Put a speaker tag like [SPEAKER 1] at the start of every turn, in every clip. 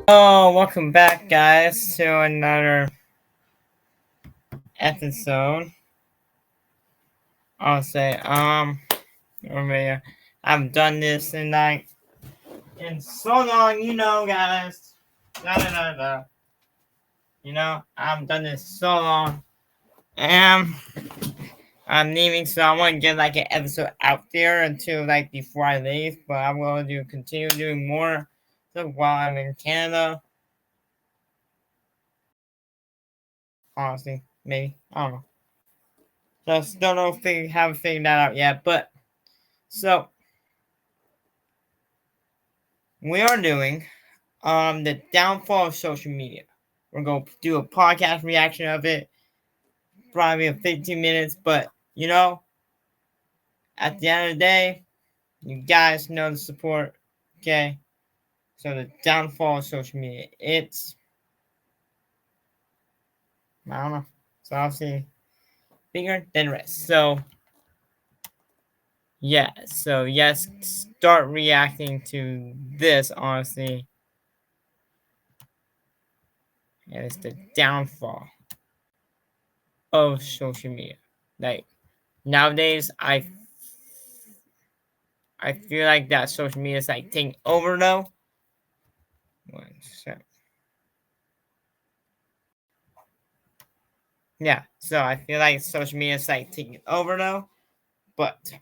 [SPEAKER 1] Oh, welcome back, guys, to another episode. I'll say, maybe I've done this in so long, guys. Da. I've done this so long, and I'm leaving, so I want to get an episode out there until before I leave. But I'm going to continue doing more stuff while I'm in Canada. Honestly, maybe I don't know. Just don't know if they haven't figured that out yet. But so we are doing the downfall of social media. We're gonna do a podcast reaction of it, probably 15 minutes. But at the end of the day, you guys know the support. Okay, so the downfall of social media. It's I don't know. It's obviously bigger than the rest. So yeah. So yes, start reacting to this honestly. And it's the downfall of social media. Like nowadays, I feel like that social media is taking over though. One sec. Yeah, so I feel like social media is taking over though, but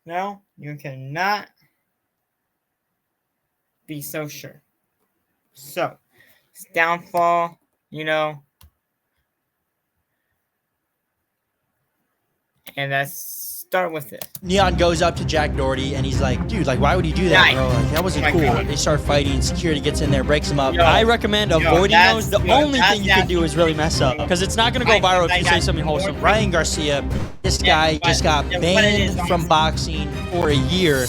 [SPEAKER 1] no, you cannot be so sure. So it's downfall, and let's start with it.
[SPEAKER 2] Neon goes up to Jack Doherty and he's like, dude, why would you do that, bro? That wasn't cool.
[SPEAKER 1] God.
[SPEAKER 2] They start fighting. Security gets in there, breaks them up. I recommend avoiding those. The only thing you can do is really mess up because it's not going to go viral if you say something wholesome. Ryan Garcia, this guy just got banned from boxing for a year.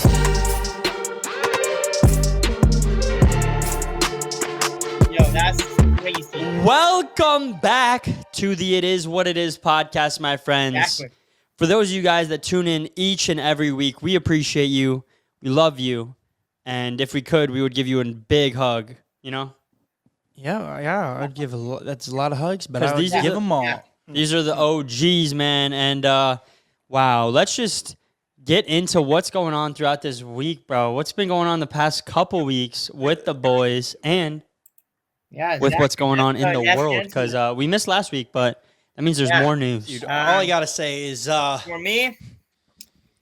[SPEAKER 1] That's crazy.
[SPEAKER 2] Welcome back to the It Is What It Is podcast, my friends.
[SPEAKER 1] Exactly.
[SPEAKER 2] For those of you guys that tune in each and every week, we appreciate you. We love you. And if we could, we would give you a big hug,
[SPEAKER 3] Yeah, I'd give that's a lot of hugs, but I would
[SPEAKER 2] these
[SPEAKER 3] give them all.
[SPEAKER 1] Yeah.
[SPEAKER 2] These are the OGs, man. And wow, let's just get into what's going on throughout this week, bro. What's been going on the past couple weeks with the boys and with what's going on in the world? Because we missed last week, but that means there's more news.
[SPEAKER 3] Dude, all I gotta say is,
[SPEAKER 1] For me,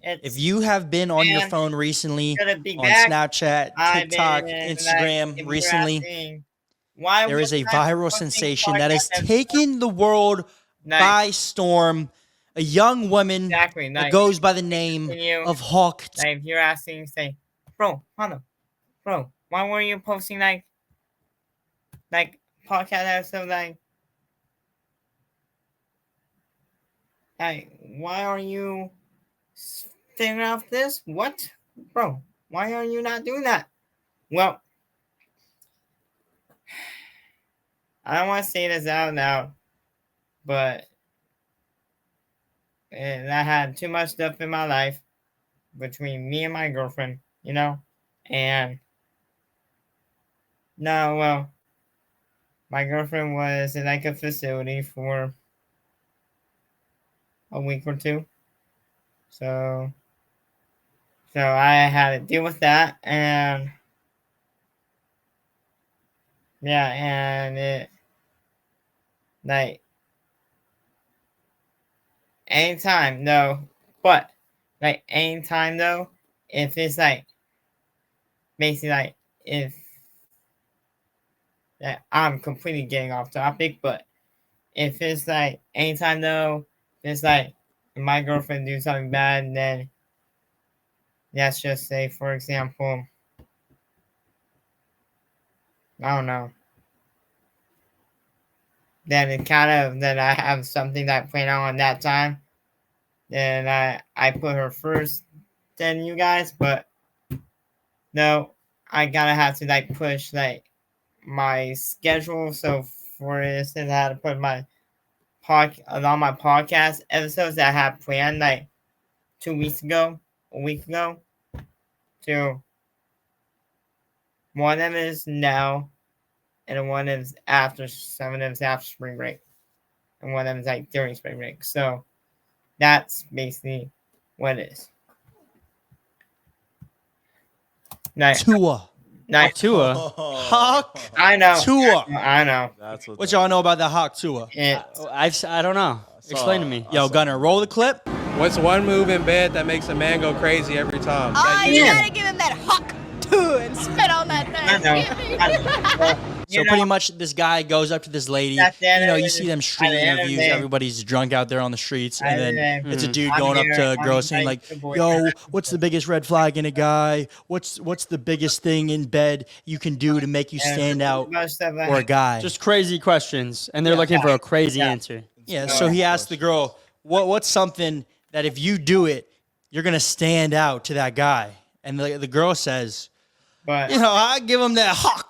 [SPEAKER 3] if you have been on your phone recently, on Snapchat, TikTok, Instagram recently, there is a viral sensation that has taken the world by storm. A young woman that goes by the name of Hawk.
[SPEAKER 1] If you're asking, say, bro, bro, why were you posting podcast episodes why are you figuring out this? What? Bro, why are you not doing that? Well, I don't want to say this out now, but I had too much stuff in my life between me and my girlfriend, and no, well, my girlfriend was in a facility for a week or two. So I had to deal with that, and yeah, and it anytime though, but anytime though, if it's basically if I'm completely getting off topic, but if it's anytime though, it's if my girlfriend do something bad, then let's just say, for example, I don't know. Then I have something that planned on that time. Then I put her first than you guys, but no, I gotta have to push my schedule. So for instance, I had to put my on my podcast episodes that I had planned 2 weeks ago, a week ago, to One of them is now, and one of them is after. Some of them is after spring break, and one of them is like during spring break. So that's basically what it is. Nice.
[SPEAKER 3] Tua.
[SPEAKER 1] Nice.
[SPEAKER 2] Tua.
[SPEAKER 3] Hawk.
[SPEAKER 1] I know.
[SPEAKER 3] Tua.
[SPEAKER 1] I know.
[SPEAKER 4] That's
[SPEAKER 3] What y'all know about the Hawk Tua?
[SPEAKER 2] I don't know. Explain to me.
[SPEAKER 3] Yo, Gunner, roll the clip.
[SPEAKER 4] What's one move in bed that makes a man go crazy every time?
[SPEAKER 5] You gotta give him that hawk too and spit on that thing.
[SPEAKER 1] I know.
[SPEAKER 3] So pretty much this guy goes up to this lady. You see them street interviews. Everybody's drunk out there on the streets. And then it's a dude going up to a girl saying like, yo, what's the biggest red flag in a guy? What's the biggest thing in bed you can do to make you stand out for a guy?
[SPEAKER 2] Just crazy questions. And they're looking for a crazy answer.
[SPEAKER 3] Yeah, so he asked the girl, what's something that if you do it, you're going to stand out to that guy? And the girl says, I give him that hawk.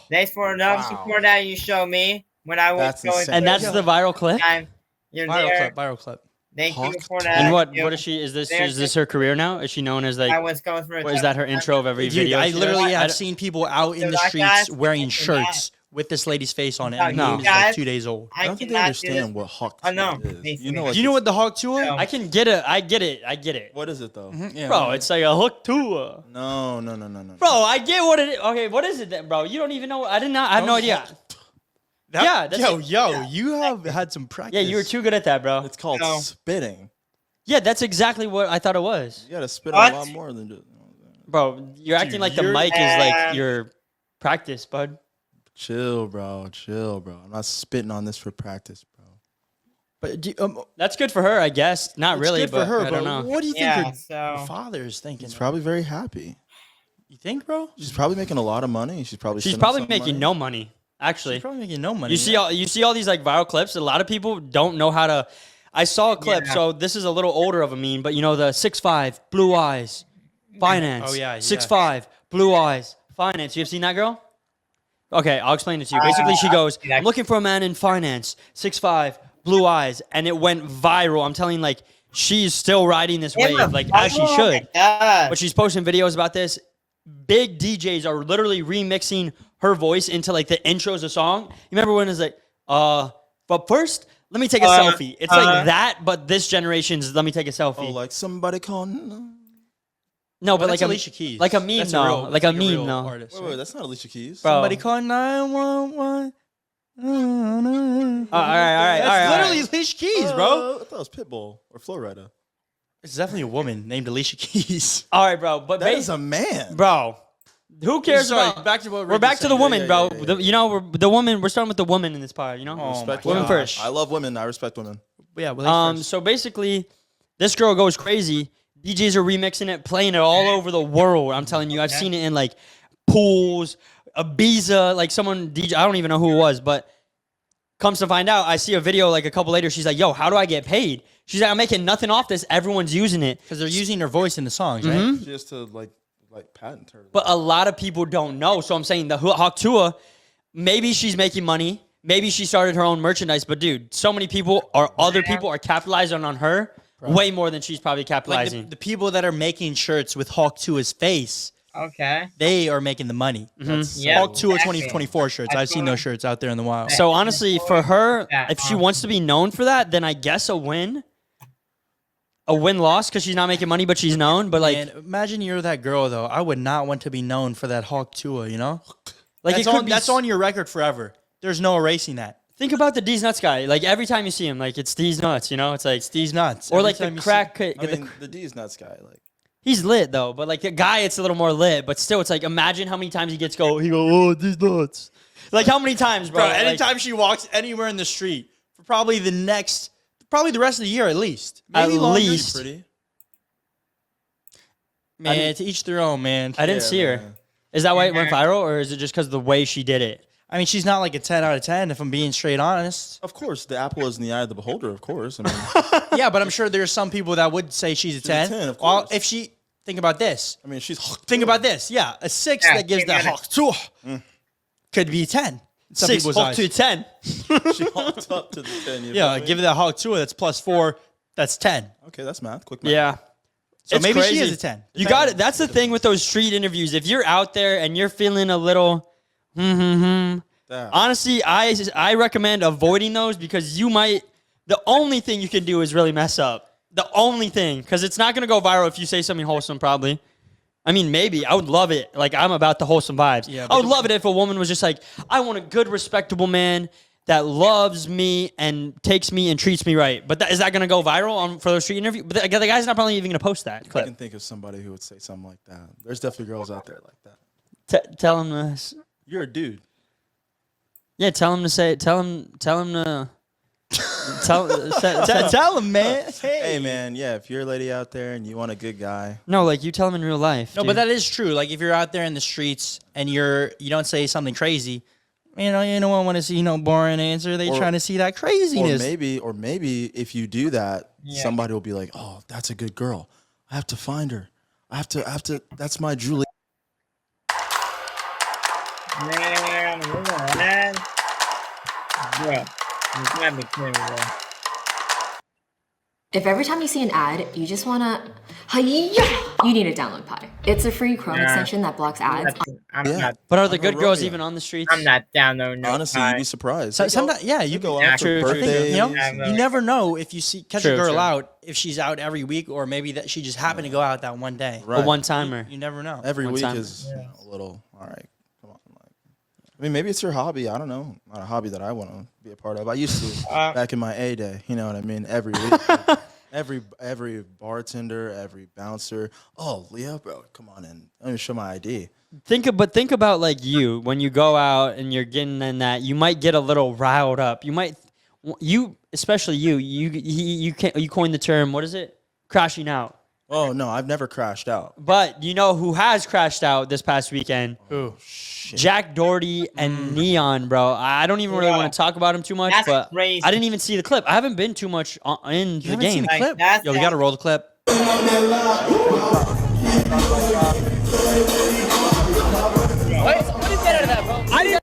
[SPEAKER 1] Thanks for the support that you showed me when I was going.
[SPEAKER 2] And that's the viral clip?
[SPEAKER 3] Viral clip.
[SPEAKER 1] Thank you for that.
[SPEAKER 2] And what is she? Is this her career now? Is she known as like?
[SPEAKER 1] I was going for.
[SPEAKER 2] Is that her intro of every video?
[SPEAKER 3] I literally have seen people out in the streets wearing shirts with this lady's face on it. And the name is like 2 days old.
[SPEAKER 6] I don't think they understand what Hawk Tua is.
[SPEAKER 3] Do you know what the Hawk Tua?
[SPEAKER 2] I can get it. I get it.
[SPEAKER 6] What is it though?
[SPEAKER 2] Bro, it's like a Hawk Tua.
[SPEAKER 6] No.
[SPEAKER 2] Bro, I get what it is. Okay, what is it then, bro? You don't even know. I have no idea.
[SPEAKER 3] You have had some practice.
[SPEAKER 2] Yeah, you were too good at that, bro.
[SPEAKER 6] It's called spitting.
[SPEAKER 2] Yeah, that's exactly what I thought it was.
[SPEAKER 6] You gotta spit a lot more than just.
[SPEAKER 2] Bro, you're acting like the mic is like your practice, bud.
[SPEAKER 6] Chill, bro. I'm not spitting on this for practice, bro.
[SPEAKER 3] But
[SPEAKER 2] that's good for her, I guess. Not really,
[SPEAKER 3] good
[SPEAKER 2] but
[SPEAKER 3] for her,
[SPEAKER 2] I don't know.
[SPEAKER 3] What do you think her father is thinking?
[SPEAKER 6] He's probably very happy.
[SPEAKER 3] You think, bro?
[SPEAKER 6] She's probably making a lot of money. She's probably
[SPEAKER 2] making no money. Actually,
[SPEAKER 3] she's probably making no money.
[SPEAKER 2] You see all these like viral clips. A lot of people don't know how to. I saw a clip, so this is a little older of a meme, but you know the 6'5", blue eyes, finance. 6'5", blue eyes, finance. You have seen that girl? Okay, I'll explain it to you. Basically, she goes, I'm looking for a man in finance, 6'5", blue eyes, and it went viral. I'm telling you, like, she's still riding this wave, like, as she should. But she's posting videos about this. Big DJs are literally remixing her voice into, like, the intros of song. You remember when it's like, but first, let me take a selfie. It's like that, but this generation's let me take a selfie.
[SPEAKER 6] Oh, like somebody calling.
[SPEAKER 2] No, but like
[SPEAKER 3] Alicia Keys.
[SPEAKER 2] Like a meme, though. Like a meme, though.
[SPEAKER 6] Wait, that's not Alicia Keys.
[SPEAKER 2] Bro.
[SPEAKER 3] Somebody call 911.
[SPEAKER 2] All right.
[SPEAKER 3] That's literally Alicia Keys, bro.
[SPEAKER 6] I thought it was Pitbull or Flowrider.
[SPEAKER 3] It's definitely a woman named Alicia Keys.
[SPEAKER 2] All right, bro. But
[SPEAKER 6] that is a man,
[SPEAKER 2] bro. Who cares about? We're back to the woman, bro. You know, we're the woman. We're starting with the woman in this part. You know, women first.
[SPEAKER 6] I love women. I respect women.
[SPEAKER 3] Yeah.
[SPEAKER 2] So basically, this girl goes crazy. DJs are remixing it, playing it all over the world. I'm telling you, I've seen it in like pools, Ibiza, like someone DJ. I don't even know who it was, but comes to find out, I see a video like a couple later. She's like, "Yo, how do I get paid?" She's like, "I'm making nothing off this. Everyone's using it
[SPEAKER 3] because they're using her voice in the songs, right?
[SPEAKER 6] Just to like patent her."
[SPEAKER 2] But a lot of people don't know. So I'm saying the Hawk Tua, maybe she's making money. Maybe she started her own merchandise. But dude, so many people or other people are capitalizing on her. Way more than she's probably capitalizing.
[SPEAKER 3] Like the people that are making shirts with Hawk Tua's face, they are making the money. Hawk Tua 2024 shirts. I've seen those shirts out there in the wild.
[SPEAKER 2] So honestly, for her, if she wants to be known for that, then I guess a win-loss because she's not making money, but she's known. But like,
[SPEAKER 3] imagine you're that girl though. I would not want to be known for that Hawk Tua. You know,
[SPEAKER 2] like
[SPEAKER 3] that's on your record forever. There's no erasing that.
[SPEAKER 2] Think about the D's Nuts guy. Like, every time you see him, like, it's D's Nuts, you know? It's like...
[SPEAKER 3] It's D's Nuts.
[SPEAKER 2] Or, like, the crack...
[SPEAKER 6] the D's Nuts guy, like...
[SPEAKER 2] He's lit, though. But, like, the guy, it's a little more lit. But still, it's like, imagine how many times he gets oh, D's Nuts. Like, how many times, bro?
[SPEAKER 3] Anytime she walks anywhere in the street, for probably the rest of the year, at least. Maybe
[SPEAKER 2] at least.
[SPEAKER 6] Pretty.
[SPEAKER 3] Man, to each their own, man.
[SPEAKER 2] I didn't see her. Man. Is that why it went viral? Or is it just because of the way she did it?
[SPEAKER 3] I mean, she's not like a 10 out of 10, if I'm being straight honest.
[SPEAKER 6] Of course, the apple is in the eye of the beholder, of course. I mean,
[SPEAKER 3] yeah, but I'm sure there's some people that would say she's a 10.
[SPEAKER 6] 10, of course.
[SPEAKER 3] If she, think about this.
[SPEAKER 6] I mean, she's...
[SPEAKER 3] Think about this. Yeah, a 6 that gives that Hawk Tua could be 10.
[SPEAKER 2] Some 6 Hawk to 10.
[SPEAKER 6] She hawked up to the 10.
[SPEAKER 3] Yeah, give it that Hawk Tua, that's +4, that's 10.
[SPEAKER 6] Okay, that's math. Quick math.
[SPEAKER 2] Yeah.
[SPEAKER 3] So
[SPEAKER 2] It's
[SPEAKER 3] maybe she
[SPEAKER 2] crazy.
[SPEAKER 3] is a 10.
[SPEAKER 2] You got it. That's the thing with those street interviews. If you're out there and you're feeling a little, honestly, I recommend avoiding those because you might. The only thing you can do is really mess up. The only thing, because it's not gonna go viral if you say something wholesome. Probably. I mean, maybe. I would love it. Like, I'm about the wholesome vibes.
[SPEAKER 3] Yeah,
[SPEAKER 2] I would love it if a woman was just like, I want a good, respectable man that loves me and takes me and treats me right. But is that going to go viral for those street interviews? But the guy's not probably even going to post that clip.
[SPEAKER 6] I can think of somebody who would say something like that. There's definitely girls out there like that.
[SPEAKER 2] Tell him to...
[SPEAKER 6] You're a dude.
[SPEAKER 2] Yeah, tell him to say... Tell him to...
[SPEAKER 3] Tell him, man.
[SPEAKER 6] Hey, man, yeah, if you're a lady out there and you want a good guy.
[SPEAKER 2] No, like, you tell him in real life.
[SPEAKER 3] No,
[SPEAKER 2] dude.
[SPEAKER 3] but that is true. Like, if you're out there in the streets and you don't say something crazy, you don't want to see boring answer. They trying to see that craziness.
[SPEAKER 6] Or maybe if you do that, somebody will be like, "Oh, that's a good girl. I have to find her. I have to. That's my Julie."
[SPEAKER 1] Man, bro, you can't be kidding me, bro.
[SPEAKER 7] If every time you see an ad, you just wanna, you need to download Pi. It's a free Chrome extension that blocks ads.
[SPEAKER 2] But are the good girls even on the streets?
[SPEAKER 1] I'm not downloading no
[SPEAKER 6] Honestly,
[SPEAKER 1] Pi.
[SPEAKER 6] you'd be surprised.
[SPEAKER 3] Sometimes, you
[SPEAKER 6] go out for birthdays.
[SPEAKER 3] You never know if you catch a girl out if she's out every week or maybe that she just happened to go out that one day.
[SPEAKER 6] Right.
[SPEAKER 2] A one-timer.
[SPEAKER 3] You never know.
[SPEAKER 6] Every week
[SPEAKER 2] timer.
[SPEAKER 6] is a little. All right, come on. I mean, maybe it's your hobby. I don't know. Not a hobby that I want to be a part of. I used to back in my A day. You know what I mean? Every week. Every bartender, every bouncer. Oh, Leo, bro, come on in. Let me show my ID.
[SPEAKER 2] Think about like you when you go out and you're getting in that. You might get a little riled up. Especially you coined the term. What is it? Crashing out.
[SPEAKER 6] Oh no, I've never crashed out.
[SPEAKER 2] But you know who has crashed out this past weekend?
[SPEAKER 6] Oh shit.
[SPEAKER 2] Jack Doherty and Neon, bro. I don't even really want to talk about him too much,
[SPEAKER 1] That's
[SPEAKER 2] but
[SPEAKER 1] crazy.
[SPEAKER 2] I didn't even see the clip. I haven't been too much in the game.
[SPEAKER 3] The clip?
[SPEAKER 1] Like,
[SPEAKER 3] Yo, we got to roll the clip.
[SPEAKER 5] Wait, what do you get out of that, bro? I didn't.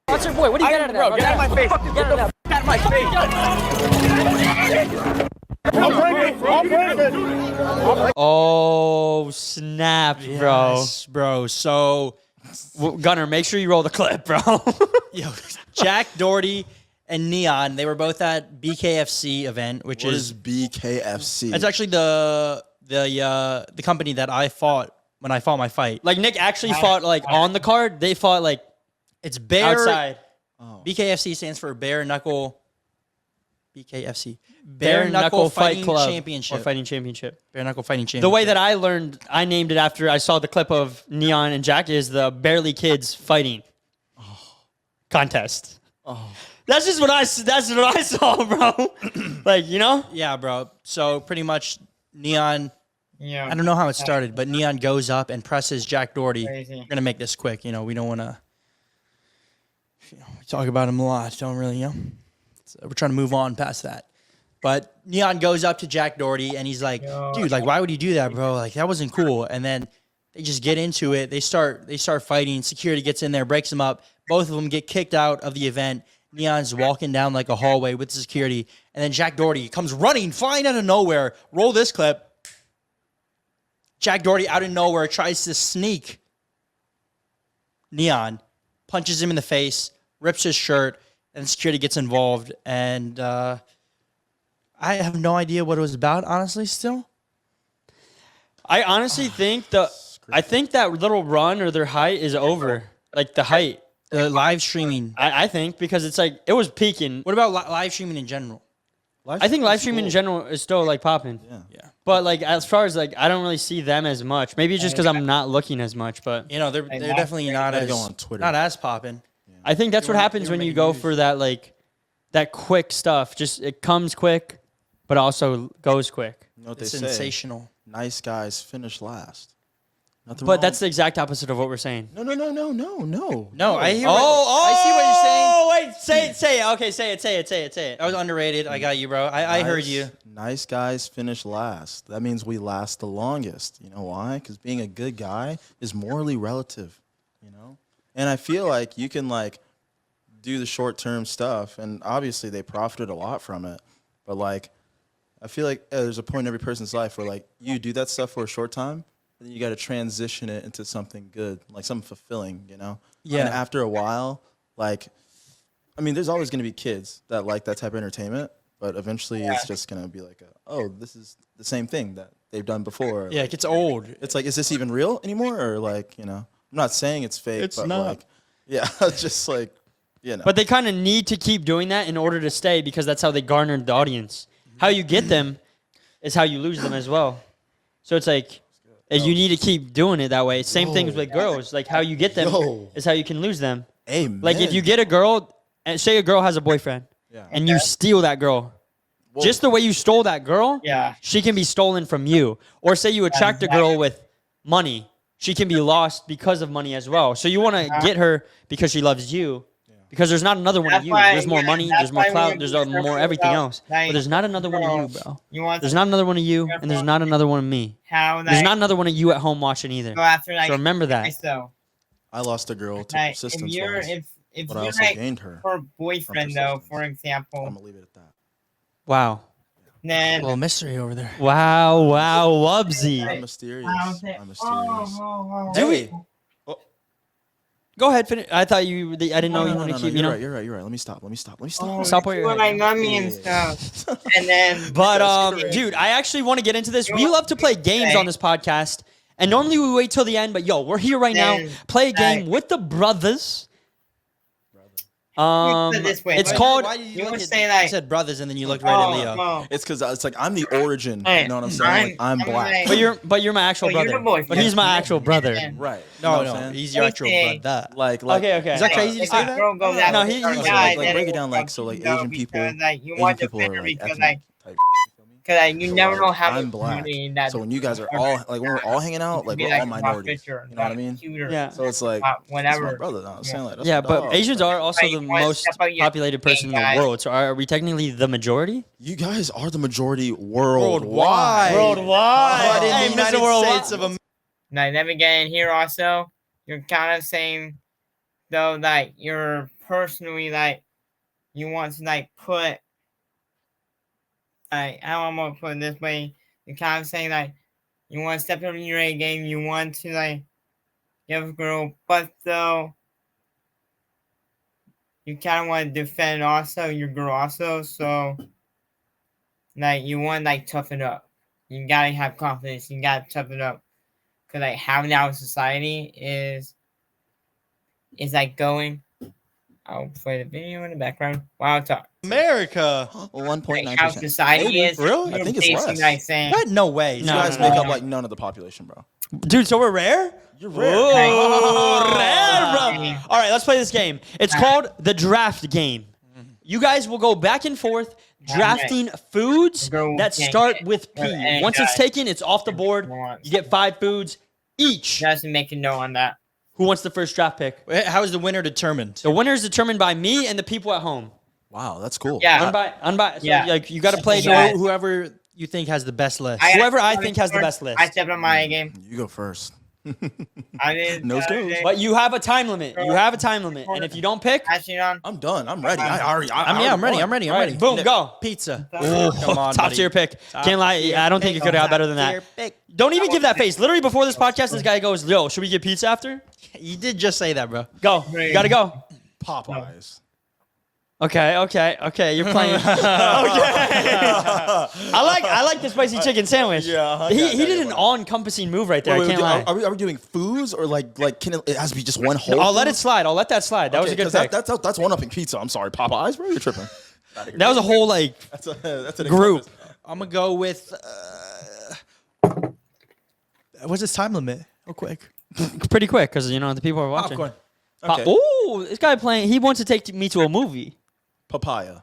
[SPEAKER 5] What's your boy? What do you get out of that, bro? Get out of my face. Get out of that. Get out of my face.
[SPEAKER 2] Oh, snap, bro.
[SPEAKER 3] Yes, bro. So,
[SPEAKER 2] Gunner, make sure you roll the clip, bro.
[SPEAKER 3] yo, Jack Doherty and Neon, they were both at BKFC event, which
[SPEAKER 6] What is BKFC?
[SPEAKER 3] it's actually the company that I fought when I fought my fight.
[SPEAKER 2] Like, Nick actually fought, like, on the card. They fought, like,
[SPEAKER 3] It's Bear
[SPEAKER 2] outside.
[SPEAKER 3] BKFC stands for Bare Knuckle BKFC.
[SPEAKER 2] Bare Knuckle Fight Club.
[SPEAKER 3] Championship.
[SPEAKER 2] Or Fighting Championship.
[SPEAKER 3] Bare Knuckle Fighting Championship.
[SPEAKER 2] The way that I learned, I named it after I saw the clip of Neon and Jack is the Barely Kids fighting contest. That's just what I saw, bro. Like,
[SPEAKER 3] Yeah, bro. So pretty much Neon,
[SPEAKER 1] Yeah.
[SPEAKER 3] I don't know how it started, but Neon goes up and presses Jack Doherty.
[SPEAKER 1] Crazy.
[SPEAKER 3] We're going to make this quick. We don't want to we talk about him a lot. Don't really, So we're trying to move on past that. But Neon goes up to Jack Doherty and he's like, dude, like, why would you do that, bro? Like, that wasn't cool. And then they just get into it. They start fighting. Security gets in there, breaks them up. Both of them get kicked out of the event. Neon's walking down like a hallway with security. And then Jack Doherty comes running, flying out of nowhere. Roll this clip. Jack Doherty out of nowhere tries to sneak Neon, punches him in the face, rips his shirt, and security gets involved. And I have no idea what it was about, honestly, still.
[SPEAKER 2] I honestly think that little run or their height is over. Like, the height.
[SPEAKER 3] Live streaming.
[SPEAKER 2] I think because it's like, it was peaking.
[SPEAKER 3] What about live streaming in general?
[SPEAKER 2] I think live streaming in general is still, like, popping.
[SPEAKER 3] Yeah.
[SPEAKER 2] But, like, as far as, like, I don't really see them as much. Maybe it's just because I'm not looking as much, but
[SPEAKER 3] They're definitely not
[SPEAKER 6] Gotta
[SPEAKER 3] as
[SPEAKER 6] go on Twitter.
[SPEAKER 3] not as popping.
[SPEAKER 2] I think that's what happens when you go for that, like, that quick stuff. Just, it comes quick, but also goes quick.
[SPEAKER 6] You know what they
[SPEAKER 3] It's
[SPEAKER 6] say?
[SPEAKER 3] sensational.
[SPEAKER 6] Nice guys finish last. Nothing
[SPEAKER 2] But
[SPEAKER 6] wrong.
[SPEAKER 2] that's the exact opposite of what we're saying.
[SPEAKER 6] No.
[SPEAKER 3] No, I hear.
[SPEAKER 2] I see what you're saying. Oh, wait, say it. Okay, say it.
[SPEAKER 3] That was underrated. I got you, bro. I heard you.
[SPEAKER 6] Nice guys finish last. That means we last the longest. You know why? Because being a good guy is morally relative. And I feel like you can like do the short-term stuff, and obviously they profited a lot from it. But like, I feel like there's a point in every person's life where like you do that stuff for a short time, and then you got to transition it into something good, like something fulfilling, you know?
[SPEAKER 3] Yeah.
[SPEAKER 6] And after a while, like, I mean, there's always going to be kids that like that type of entertainment, but eventually it's just going to be like, oh, this is the same thing that they've done before.
[SPEAKER 3] Yeah,
[SPEAKER 6] like,
[SPEAKER 3] it gets old.
[SPEAKER 6] It's like, is this even real anymore? Or like, you know, I'm not saying it's fake,
[SPEAKER 3] It's
[SPEAKER 6] but
[SPEAKER 3] not.
[SPEAKER 6] like, yeah, it's just like, you know.
[SPEAKER 2] But they kind of need to keep doing that in order to stay because that's how they garner the audience. How you get them is how you lose them as well. So it's like you need to keep doing it that way. Same things with girls. Like how you get them is how you can lose them.
[SPEAKER 6] Amen.
[SPEAKER 2] Like if you get a girl, and say a girl has a boyfriend, and you steal that girl, just the way you stole that girl, she can be stolen from you. Or say you attract a girl with money, she can be lost because of money as well. So you want to get her because she loves you. Because there's not another one of you. There's more money, there's more clout, there's more everything else. But there's not another one of you, bro. There's not another one of you, and there's not another one of me. There's not another one of you at home watching either. So remember that.
[SPEAKER 6] I lost a girl to persistence
[SPEAKER 1] if
[SPEAKER 6] but
[SPEAKER 1] you're
[SPEAKER 6] I also gained her.
[SPEAKER 1] her boyfriend, though, for example.
[SPEAKER 6] I'm going to leave it at that.
[SPEAKER 2] Wow.
[SPEAKER 1] Then,
[SPEAKER 3] A little mystery over there.
[SPEAKER 2] Wow, Wubsy.
[SPEAKER 6] I'm mysterious. I'm mysterious.
[SPEAKER 2] Hey. Go ahead, finish. I thought you. I didn't know you wanted to keep. You know.
[SPEAKER 6] You're right. Let me stop.
[SPEAKER 2] Stop where you're
[SPEAKER 1] like mommy and stuff. And then,
[SPEAKER 2] but dude, I actually want to get into this. We love to play games on this podcast, and normally we wait till the end. But yo, we're here right now. Play a game with the brothers.
[SPEAKER 1] this way.
[SPEAKER 2] It's called.
[SPEAKER 3] Why did you
[SPEAKER 1] You
[SPEAKER 3] look
[SPEAKER 1] say
[SPEAKER 3] at,
[SPEAKER 1] like
[SPEAKER 3] you said brothers and then you looked right at Leo.
[SPEAKER 6] It's because it's like I'm the origin. You know what I'm saying? Like, I'm black.
[SPEAKER 2] But you're my actual
[SPEAKER 1] you're
[SPEAKER 2] brother.
[SPEAKER 1] the boyfriend.
[SPEAKER 2] But he's my actual brother.
[SPEAKER 6] Right.
[SPEAKER 3] No,
[SPEAKER 6] You know what I'm saying?
[SPEAKER 3] he's your actual brother.
[SPEAKER 6] Like.
[SPEAKER 2] Okay.
[SPEAKER 3] Is that crazy to say that?
[SPEAKER 2] No, he-
[SPEAKER 6] Like break it down like so like Asian people.
[SPEAKER 1] you
[SPEAKER 6] Asian
[SPEAKER 1] want to
[SPEAKER 6] people are
[SPEAKER 1] defend her
[SPEAKER 6] like
[SPEAKER 1] because
[SPEAKER 6] ethnic type.
[SPEAKER 1] because you
[SPEAKER 6] So,
[SPEAKER 1] never
[SPEAKER 6] like,
[SPEAKER 1] know how
[SPEAKER 6] I'm black. So when you guys are all like when we're all hanging out, like we're all minorities. You know what I mean?
[SPEAKER 2] Yeah.
[SPEAKER 6] So it's like
[SPEAKER 1] whenever
[SPEAKER 6] that's my brother. No, I'm saying like that's
[SPEAKER 2] Yeah,
[SPEAKER 6] my
[SPEAKER 2] but
[SPEAKER 6] dog.
[SPEAKER 2] Asians are also
[SPEAKER 1] Like,
[SPEAKER 2] the
[SPEAKER 1] you wanna
[SPEAKER 2] most
[SPEAKER 1] step out your
[SPEAKER 2] populated person in
[SPEAKER 1] game,
[SPEAKER 2] the
[SPEAKER 1] guys.
[SPEAKER 2] world. So are we technically the majority?
[SPEAKER 6] You guys are the majority worldwide.
[SPEAKER 2] Worldwide.
[SPEAKER 3] in the
[SPEAKER 2] Hey,
[SPEAKER 3] United
[SPEAKER 2] Mr. Worldwide.
[SPEAKER 3] States of America.
[SPEAKER 1] Now, let me get in here also. You're kind of saying, though, like, you're personally, like, you want to, like, put, like, how I'm going to put it this way. You're kind of saying, like, you want to step up in your A game. You want to, like, give a girl, but, though, you kind of want to defend also, your girl also. So, like, you want to, like, toughen up. You got to have confidence. You got to toughen up. Because, like, how now society is like going. I'll play the video in the background while I talk.
[SPEAKER 3] America.
[SPEAKER 6] 1.9%.
[SPEAKER 1] Like, how society is.
[SPEAKER 3] Really?
[SPEAKER 6] I think it's
[SPEAKER 1] basically,
[SPEAKER 6] less.
[SPEAKER 1] like, saying,
[SPEAKER 3] What? No way.
[SPEAKER 6] You
[SPEAKER 2] No,
[SPEAKER 6] guys make up like none of the population, bro.
[SPEAKER 2] Dude, so we're rare?
[SPEAKER 6] You're rare.
[SPEAKER 2] Oh, rare, bro. All right, let's play this game. It's called the draft game. You guys will go back and forth drafting foods that start with P. Once it's taken, it's off the board. You get 5 foods each.
[SPEAKER 1] Just make a note on that.
[SPEAKER 2] Who wants the first draft pick?
[SPEAKER 3] How is the winner determined?
[SPEAKER 2] The winner is determined by me and the people at home.
[SPEAKER 6] Wow, that's cool.
[SPEAKER 1] Yeah.
[SPEAKER 2] Unbiased.
[SPEAKER 1] Yeah.
[SPEAKER 2] So, like, you got to play.
[SPEAKER 3] So
[SPEAKER 1] Yeah.
[SPEAKER 3] whoever you think has the best list.
[SPEAKER 2] Whoever I think has the best list.
[SPEAKER 1] I stepped on my A game.
[SPEAKER 6] You go first.
[SPEAKER 1] I did.
[SPEAKER 6] Nose goes.
[SPEAKER 2] But you have a time limit. You have a time limit. And if you don't pick,
[SPEAKER 1] Actually, on.
[SPEAKER 6] I'm done. I'm ready. I'm ready.
[SPEAKER 3] I'm ready.
[SPEAKER 2] all right, boom, go.
[SPEAKER 3] Pizza.
[SPEAKER 2] Oh,
[SPEAKER 3] Come on,
[SPEAKER 2] top
[SPEAKER 3] buddy.
[SPEAKER 2] tier pick. Can't lie. I don't think you could have got better than that. Don't even give that face. Literally before this podcast, this guy goes, "Yo, should we get pizza after?"
[SPEAKER 3] You did just say that, bro.
[SPEAKER 2] Go. You gotta go.
[SPEAKER 6] Popeyes.
[SPEAKER 2] Okay. You're playing. Okay. I like the spicy chicken sandwich.
[SPEAKER 6] Yeah,
[SPEAKER 2] He did an all-encompassing move right there. I can't lie.
[SPEAKER 6] Are we doing foods or like can it has to be just one whole?
[SPEAKER 2] I'll let
[SPEAKER 6] food?
[SPEAKER 2] it slide. I'll let that slide. That was a good pick.
[SPEAKER 6] That's one upping pizza. I'm sorry, Popeyes, bro. You're tripping.
[SPEAKER 2] That was a whole like
[SPEAKER 6] That's an
[SPEAKER 2] group.
[SPEAKER 3] I'm gonna go with. What's his time limit? Real quick.
[SPEAKER 2] Pretty quick because you know the people are watching.
[SPEAKER 3] Popcorn.
[SPEAKER 6] Okay.
[SPEAKER 2] Ooh, this guy playing. He wants to take me to a movie.
[SPEAKER 6] Papaya.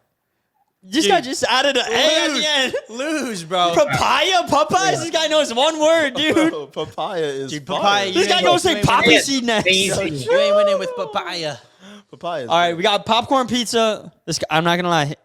[SPEAKER 2] This guy just added an A at the end.
[SPEAKER 3] Lose, bro.
[SPEAKER 2] Papaya, Popeyes. This guy knows one word, dude.
[SPEAKER 6] Bro, papaya is
[SPEAKER 3] Dude,
[SPEAKER 6] fire.
[SPEAKER 3] papaya,
[SPEAKER 2] This guy gonna say poppy seed next.
[SPEAKER 3] You ain't winning with papaya.
[SPEAKER 6] Papaya. Is
[SPEAKER 2] All right,
[SPEAKER 6] good.
[SPEAKER 2] we got popcorn pizza. This guy, I'm not gonna lie.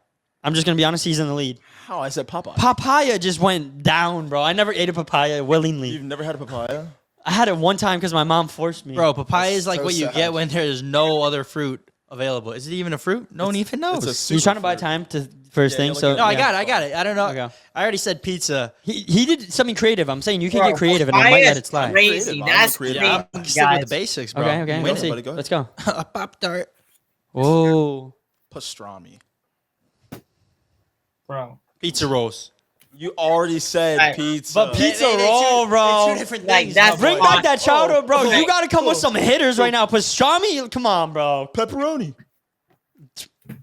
[SPEAKER 2] I'm just gonna be honest. He's in the lead.
[SPEAKER 6] How I said Popeye.
[SPEAKER 2] Papaya just went down, bro. I never ate a papaya willingly.
[SPEAKER 6] You've never had a papaya?
[SPEAKER 2] I had it one time because my mom forced me.
[SPEAKER 3] Bro, papaya
[SPEAKER 6] That's
[SPEAKER 3] is like
[SPEAKER 6] so
[SPEAKER 3] what you
[SPEAKER 6] sad.
[SPEAKER 3] get when there's no other fruit available. Is it even a fruit? No one even knows.
[SPEAKER 6] It's a
[SPEAKER 2] you trying to buy
[SPEAKER 6] superfruit.
[SPEAKER 2] time to first thing. So
[SPEAKER 3] no, I got it. I don't know.
[SPEAKER 2] Okay.
[SPEAKER 3] I already said pizza.
[SPEAKER 2] He did something creative. I'm saying you can get creative, and I might let it slide.
[SPEAKER 1] Crazy. That's
[SPEAKER 6] creative.
[SPEAKER 1] crazy.
[SPEAKER 3] I'm gonna stick with the basics, bro.
[SPEAKER 2] Okay.
[SPEAKER 6] Win
[SPEAKER 2] Let's
[SPEAKER 6] it,
[SPEAKER 2] see.
[SPEAKER 6] buddy, go ahead.
[SPEAKER 2] Let's go.
[SPEAKER 3] A Pop-Tart.
[SPEAKER 2] Whoa.
[SPEAKER 6] Pastrami.
[SPEAKER 1] Bro.
[SPEAKER 3] Pizza rolls.
[SPEAKER 6] You already said
[SPEAKER 1] Right.
[SPEAKER 6] pizza.
[SPEAKER 2] But pizza roll, bro.
[SPEAKER 3] They're two different
[SPEAKER 1] Like,
[SPEAKER 3] things.
[SPEAKER 1] that's
[SPEAKER 2] Bring back that chowder, bro.
[SPEAKER 1] Okay.
[SPEAKER 2] You got to come with some hitters right now. Pastrami, come on, bro.
[SPEAKER 6] pepperoni.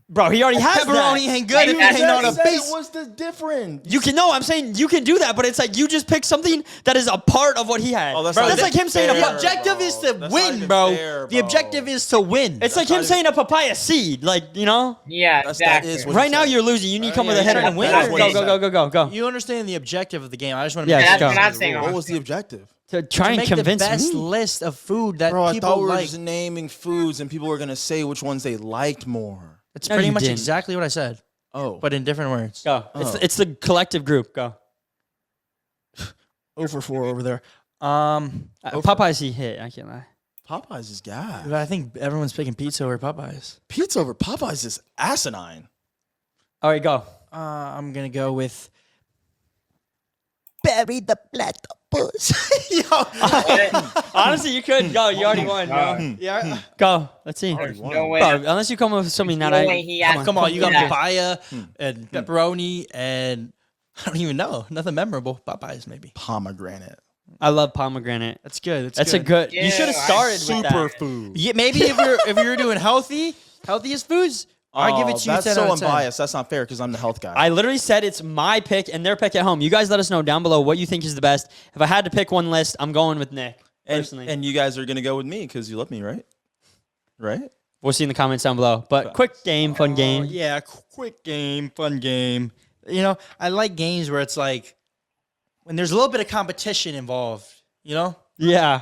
[SPEAKER 2] Bro, he already has
[SPEAKER 3] Pepperoni
[SPEAKER 2] that.
[SPEAKER 3] ain't good if you
[SPEAKER 1] That's
[SPEAKER 3] ain't on a
[SPEAKER 6] Said
[SPEAKER 3] base.
[SPEAKER 6] What's the difference?
[SPEAKER 2] You can no. I'm saying you can do that, but it's like you just pick something that is a part of what he had.
[SPEAKER 6] Oh, that's
[SPEAKER 2] bro,
[SPEAKER 6] not
[SPEAKER 2] that's like him saying
[SPEAKER 6] fair,
[SPEAKER 3] The
[SPEAKER 2] a.
[SPEAKER 3] objective is to
[SPEAKER 6] That's not
[SPEAKER 3] win,
[SPEAKER 6] even
[SPEAKER 3] bro.
[SPEAKER 6] fair,
[SPEAKER 3] The
[SPEAKER 6] bro.
[SPEAKER 3] objective is to win.
[SPEAKER 2] It's like him saying a papaya seed. Like you know.
[SPEAKER 1] Yeah,
[SPEAKER 6] That
[SPEAKER 1] exactly.
[SPEAKER 6] is what
[SPEAKER 2] Right now
[SPEAKER 6] said.
[SPEAKER 2] you're losing. You need to come with a
[SPEAKER 3] yeah,
[SPEAKER 2] header.
[SPEAKER 3] you're trying to win.
[SPEAKER 6] That's what he
[SPEAKER 2] Go.
[SPEAKER 3] You understand the objective of the game. I just want to
[SPEAKER 2] Yeah,
[SPEAKER 3] make
[SPEAKER 2] just
[SPEAKER 1] That's
[SPEAKER 2] go.
[SPEAKER 1] what I'm saying.
[SPEAKER 6] What was the objective?
[SPEAKER 2] To try and
[SPEAKER 3] make the
[SPEAKER 2] convince
[SPEAKER 3] best
[SPEAKER 2] me.
[SPEAKER 3] list of food that
[SPEAKER 6] Bro, I
[SPEAKER 3] people
[SPEAKER 6] thought we were
[SPEAKER 3] like.
[SPEAKER 6] just naming foods and people were going to say which ones they liked more.
[SPEAKER 3] It's
[SPEAKER 2] No,
[SPEAKER 3] pretty
[SPEAKER 2] you
[SPEAKER 3] much
[SPEAKER 2] didn't.
[SPEAKER 3] exactly what I said,
[SPEAKER 6] Oh.
[SPEAKER 3] but in different words.
[SPEAKER 2] Go. It's the collective group. Go.
[SPEAKER 3] 0 for 4 over there.
[SPEAKER 2] Popeyes he hit. I can't lie.
[SPEAKER 6] Popeyes is gas.
[SPEAKER 3] I think everyone's picking pizza over Popeyes.
[SPEAKER 6] Pizza over Popeyes is asinine.
[SPEAKER 2] All right, go.
[SPEAKER 3] I'm gonna go with bury the platypus.
[SPEAKER 2] Honestly, you could go. You already won, bro.
[SPEAKER 3] Yeah.
[SPEAKER 2] Go. Let's see.
[SPEAKER 1] There's no way.
[SPEAKER 2] Bro, unless you come up with something that
[SPEAKER 1] no
[SPEAKER 2] I.
[SPEAKER 1] way he has
[SPEAKER 3] Come on, you got
[SPEAKER 1] Yeah.
[SPEAKER 3] papaya and pepperoni and I don't even know. Nothing memorable. Popeyes maybe.
[SPEAKER 6] Pomegranate.
[SPEAKER 2] I love pomegranate.
[SPEAKER 3] That's good.
[SPEAKER 2] That's a good. You should have
[SPEAKER 1] Yeah,
[SPEAKER 2] started with that.
[SPEAKER 6] Superfood.
[SPEAKER 3] Yeah, maybe if you're doing healthiest foods, I give it to you.
[SPEAKER 6] That's
[SPEAKER 3] 10
[SPEAKER 6] so
[SPEAKER 3] out of 10.
[SPEAKER 6] unbiased. That's not fair because I'm the health guy.
[SPEAKER 2] I literally said it's my pick and their pick at home. You guys let us know down below what you think is the best. If I had to pick one list, I'm going with Nick personally.
[SPEAKER 6] and you guys are going to go with me because you love me, right? Right?
[SPEAKER 2] We'll see in the comments down below. But quick game, fun game.
[SPEAKER 3] Yeah, quick game, fun game. You know, I like games where it's like when there's a little bit of competition involved. You know,
[SPEAKER 2] Yeah.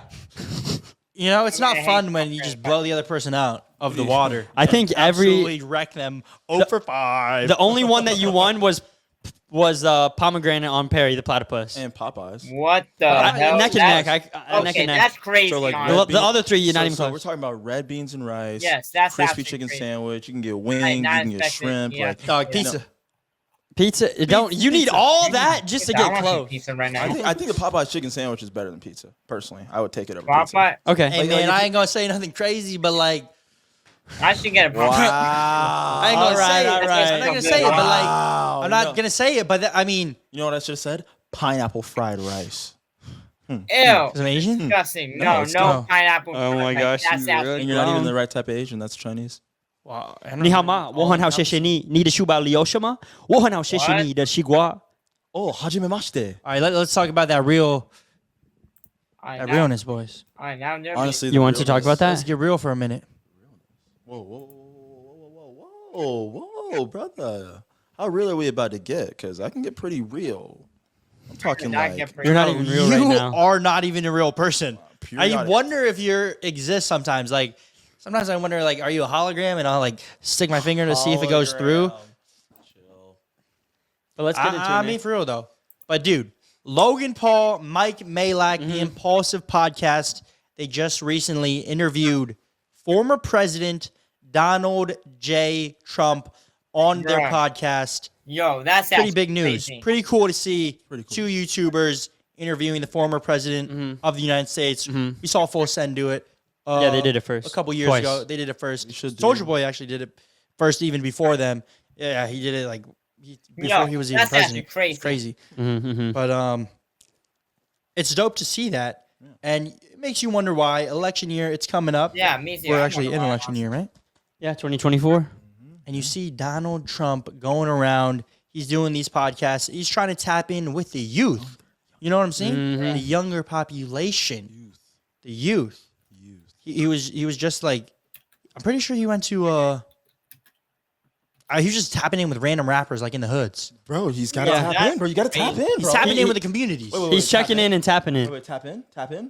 [SPEAKER 3] it's not fun when you just blow the other person out of the water.
[SPEAKER 2] I think
[SPEAKER 3] Absolutely wreck them. 0 for 5.
[SPEAKER 2] the only one that you won was pomegranate on Perry the platypus.
[SPEAKER 6] And Popeyes.
[SPEAKER 1] What the hell?
[SPEAKER 2] Neck and
[SPEAKER 1] That's-
[SPEAKER 2] neck. Neck
[SPEAKER 1] Okay,
[SPEAKER 2] and neck.
[SPEAKER 1] that's crazy.
[SPEAKER 6] So, like,
[SPEAKER 1] honestly.
[SPEAKER 2] The other three, you're not even
[SPEAKER 6] so
[SPEAKER 2] close.
[SPEAKER 6] we're talking about red beans and rice.
[SPEAKER 1] Yes, that's
[SPEAKER 6] crispy
[SPEAKER 1] absolutely
[SPEAKER 6] chicken
[SPEAKER 1] crazy.
[SPEAKER 6] sandwich. You can get wings.
[SPEAKER 1] Like,
[SPEAKER 6] You
[SPEAKER 1] not
[SPEAKER 6] can get
[SPEAKER 1] expecting-
[SPEAKER 6] shrimp.
[SPEAKER 1] yeah.
[SPEAKER 6] Like
[SPEAKER 3] Dog pizza.
[SPEAKER 2] Pizza. Don't you need all that just to
[SPEAKER 1] I
[SPEAKER 2] get
[SPEAKER 1] want some
[SPEAKER 2] close?
[SPEAKER 1] pizza right now.
[SPEAKER 6] I think the Popeyes chicken sandwich is better than pizza. Personally, I would take it over
[SPEAKER 1] Popeye,
[SPEAKER 6] pizza.
[SPEAKER 2] Okay.
[SPEAKER 3] Hey man, I ain't gonna say nothing crazy, but like
[SPEAKER 1] I should get a Popeye.
[SPEAKER 3] I ain't gonna
[SPEAKER 2] All right,
[SPEAKER 3] say it.
[SPEAKER 2] all
[SPEAKER 3] I'm
[SPEAKER 2] right.
[SPEAKER 3] not gonna say it, but like
[SPEAKER 6] Wow.
[SPEAKER 3] I'm not gonna say it. But I mean,
[SPEAKER 6] You know what I should have said? Pineapple fried rice.
[SPEAKER 1] Ew.
[SPEAKER 3] because I'm Asian.
[SPEAKER 1] Disgusting.
[SPEAKER 6] No,
[SPEAKER 1] No,
[SPEAKER 6] it's
[SPEAKER 1] no
[SPEAKER 3] not.
[SPEAKER 1] pineapple.
[SPEAKER 2] Oh my
[SPEAKER 1] Like,
[SPEAKER 2] gosh,
[SPEAKER 1] That's
[SPEAKER 2] you
[SPEAKER 1] absolutely
[SPEAKER 2] really
[SPEAKER 6] And you're not even
[SPEAKER 2] Wrong.
[SPEAKER 6] the right type of Asian. That's Chinese.
[SPEAKER 3] Wow.
[SPEAKER 2] 你好吗？我很好，谢谢你。你的书包里有什么？我很好，谢谢你的西瓜。
[SPEAKER 6] Oh, hajimemashite.
[SPEAKER 3] All right, let's talk about that
[SPEAKER 1] Alright, now-
[SPEAKER 3] realness, boys.
[SPEAKER 1] Alright, now they're
[SPEAKER 6] Honestly,
[SPEAKER 2] You
[SPEAKER 6] the
[SPEAKER 2] want to talk about
[SPEAKER 6] realness-
[SPEAKER 3] Let's get real for a minute.
[SPEAKER 6] Whoa, whoa, whoa, whoa, whoa, brother! How real are we about to get? Because I can get pretty real. I'm talking
[SPEAKER 1] not
[SPEAKER 6] like
[SPEAKER 1] get pretty-
[SPEAKER 2] You're not even real right
[SPEAKER 3] You
[SPEAKER 2] now.
[SPEAKER 3] are not even a real person.
[SPEAKER 6] pure
[SPEAKER 3] I
[SPEAKER 6] not-
[SPEAKER 3] wonder if you exist sometimes. Like sometimes I wonder, like, are you a hologram? And I'll like stick my finger to see if it goes through.
[SPEAKER 6] Chill.
[SPEAKER 2] But let's get into it.
[SPEAKER 3] I
[SPEAKER 2] man.
[SPEAKER 3] mean, for real though. But dude, Logan Paul, Mike Malak, the Impulsive Podcast, they just recently interviewed former President Donald J. Trump on their
[SPEAKER 1] Bruh.
[SPEAKER 3] podcast.
[SPEAKER 1] Yo, that's
[SPEAKER 3] Pretty
[SPEAKER 1] actually
[SPEAKER 3] big news.
[SPEAKER 1] crazy.
[SPEAKER 3] Pretty cool to see
[SPEAKER 6] Pretty cool.
[SPEAKER 3] two YouTubers interviewing the former president of the United States. We saw Full Send do it.
[SPEAKER 2] Yeah, they did it first.
[SPEAKER 3] A couple years
[SPEAKER 2] Twice.
[SPEAKER 3] ago. They did it first.
[SPEAKER 6] should do
[SPEAKER 3] Soldier
[SPEAKER 6] it.
[SPEAKER 3] Boy actually did it first, even before them. Yeah, he did it like before he was even
[SPEAKER 1] that's actually
[SPEAKER 3] president.
[SPEAKER 1] crazy.
[SPEAKER 3] It's crazy.
[SPEAKER 2] Mm-hmm.
[SPEAKER 3] But it's dope to see that, and it makes you wonder why. Election year, it's coming up.
[SPEAKER 1] Yeah, me too.
[SPEAKER 3] We're
[SPEAKER 1] I
[SPEAKER 3] actually
[SPEAKER 1] wonder
[SPEAKER 3] in
[SPEAKER 1] why,
[SPEAKER 3] election year, right?
[SPEAKER 2] Yeah, 2024.
[SPEAKER 3] And you see Donald Trump going around. He's doing these podcasts. He's trying to tap in with the youth. You know what I'm saying? The younger population. The youth. He was just like, I'm pretty sure he went to he was just tapping in with random rappers like in the hoods.
[SPEAKER 6] Bro, he's got to
[SPEAKER 2] Yeah.
[SPEAKER 6] tap in, bro. You got to tap in, bro.
[SPEAKER 3] He's tapping
[SPEAKER 2] He-
[SPEAKER 3] in with the communities.
[SPEAKER 6] Wait,
[SPEAKER 2] He's checking in and tapping in.
[SPEAKER 6] Wait, tap in, tap in.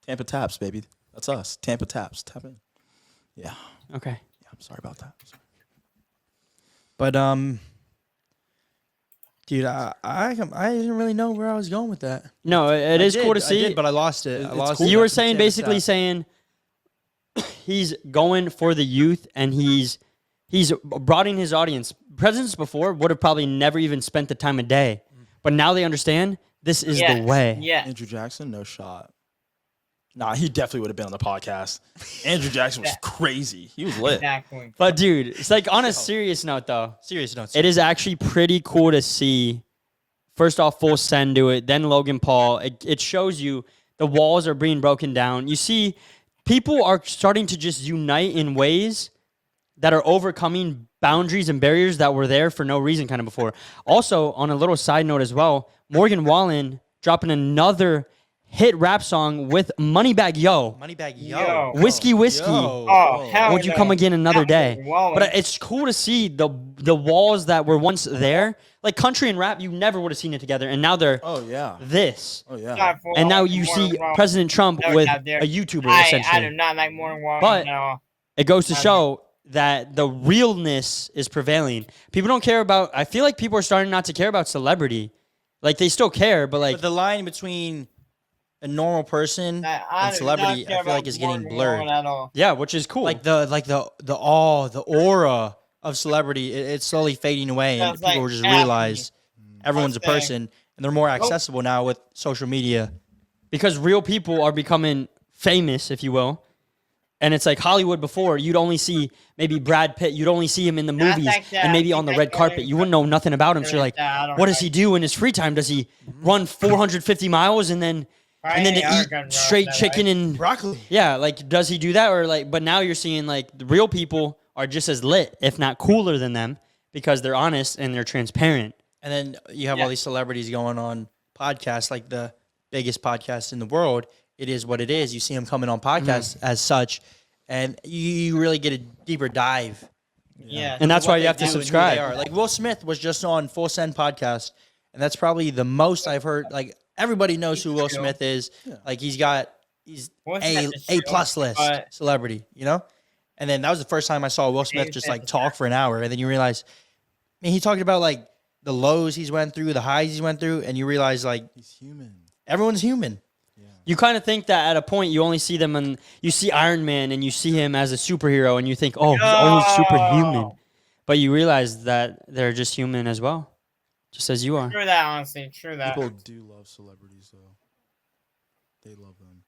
[SPEAKER 6] Tampa taps, baby. That's us. Tampa taps, tap in. Yeah,
[SPEAKER 2] Okay.
[SPEAKER 6] yeah. I'm sorry about that. Sorry.
[SPEAKER 3] But dude, I didn't really know where I was going with that.
[SPEAKER 2] No, it is cool to
[SPEAKER 3] I
[SPEAKER 2] see.
[SPEAKER 3] did, but I lost it. I
[SPEAKER 6] It's
[SPEAKER 3] lost
[SPEAKER 6] cool.
[SPEAKER 3] it.
[SPEAKER 2] You were
[SPEAKER 3] That's
[SPEAKER 2] saying
[SPEAKER 3] it.
[SPEAKER 2] basically saying he's going for the youth and he's He's broadening his audience. Presidents before would have probably never even spent the time of day. But now they understand this is the way.
[SPEAKER 1] Yeah.
[SPEAKER 6] Andrew Jackson, no shot. Nah, he definitely would have been on the podcast. Andrew Jackson was crazy. He was lit.
[SPEAKER 1] Exactly.
[SPEAKER 2] But dude, it's like on a serious note though. It is actually pretty cool to see. First off, Full Send do it, then Logan Paul. It shows you the walls are being broken down. You see, people are starting to just unite in ways that are overcoming boundaries and barriers that were there for no reason kind of before. Also, on a little side note as well, Morgan Wallen dropping another hit rap song with Moneybagg Yo.
[SPEAKER 3] Moneybagg Yo.
[SPEAKER 2] Whiskey.
[SPEAKER 1] Oh, hell
[SPEAKER 2] Would you
[SPEAKER 1] no.
[SPEAKER 2] come again another day?
[SPEAKER 1] Wallen.
[SPEAKER 2] But it's cool to see the walls that were once there. Like country and rap, you never would have seen it together. And now they're this.
[SPEAKER 6] Oh, yeah.
[SPEAKER 2] And now you see President Trump with a YouTuber, essentially.
[SPEAKER 1] I do not like Morgan Wallen.
[SPEAKER 2] But
[SPEAKER 1] no.
[SPEAKER 2] it goes to show that the realness is prevailing. People don't care about, I feel like people are starting not to care about celebrity. Like they still care, but like.
[SPEAKER 3] But the line between a normal person and celebrity, I feel like is getting blurred.
[SPEAKER 2] Yeah, which is cool.
[SPEAKER 3] Like the awe, the aura of celebrity, it's slowly fading away, and people just realize everyone's a person, and they're more accessible now with social media.
[SPEAKER 2] Because real people are becoming famous, if you will. And it's like Hollywood before, you'd only see maybe Brad Pitt. You'd only see him in the movies and maybe on the red carpet. You wouldn't know nothing about him. So you're like, what does he do in his free time? Does he run 450 miles and then to eat straight chicken and
[SPEAKER 3] broccoli?
[SPEAKER 2] Yeah, like does he do that? Or like, but now you're seeing like the real people are just as lit, if not cooler than them, because they're honest and they're transparent.
[SPEAKER 3] And then you have all these celebrities going on podcasts, like the biggest podcast in the world. It is what it is. You see them coming on podcasts as such, and you really get a deeper dive.
[SPEAKER 1] Yeah.
[SPEAKER 2] And that's why you have to subscribe.
[SPEAKER 3] Like Will Smith was just on Full Send podcast, and that's probably the most I've heard. Like everybody knows who Will Smith is. Yeah. Like he's A plus list celebrity, you know? And then that was the first time I saw Will Smith just like talk for an hour, and then you realize, man, he talked about like the lows he's went through, the highs he's went through, and you realize like
[SPEAKER 6] he's human.
[SPEAKER 3] Everyone's human.
[SPEAKER 2] You kind of think that at a point you only see them and you see Iron Man and you see him as a superhero and you think, oh, he's only superhuman. But you realize that they're just human as well, just as you are.
[SPEAKER 1] True that, honestly. True that.
[SPEAKER 6] People do love celebrities, though. They love them.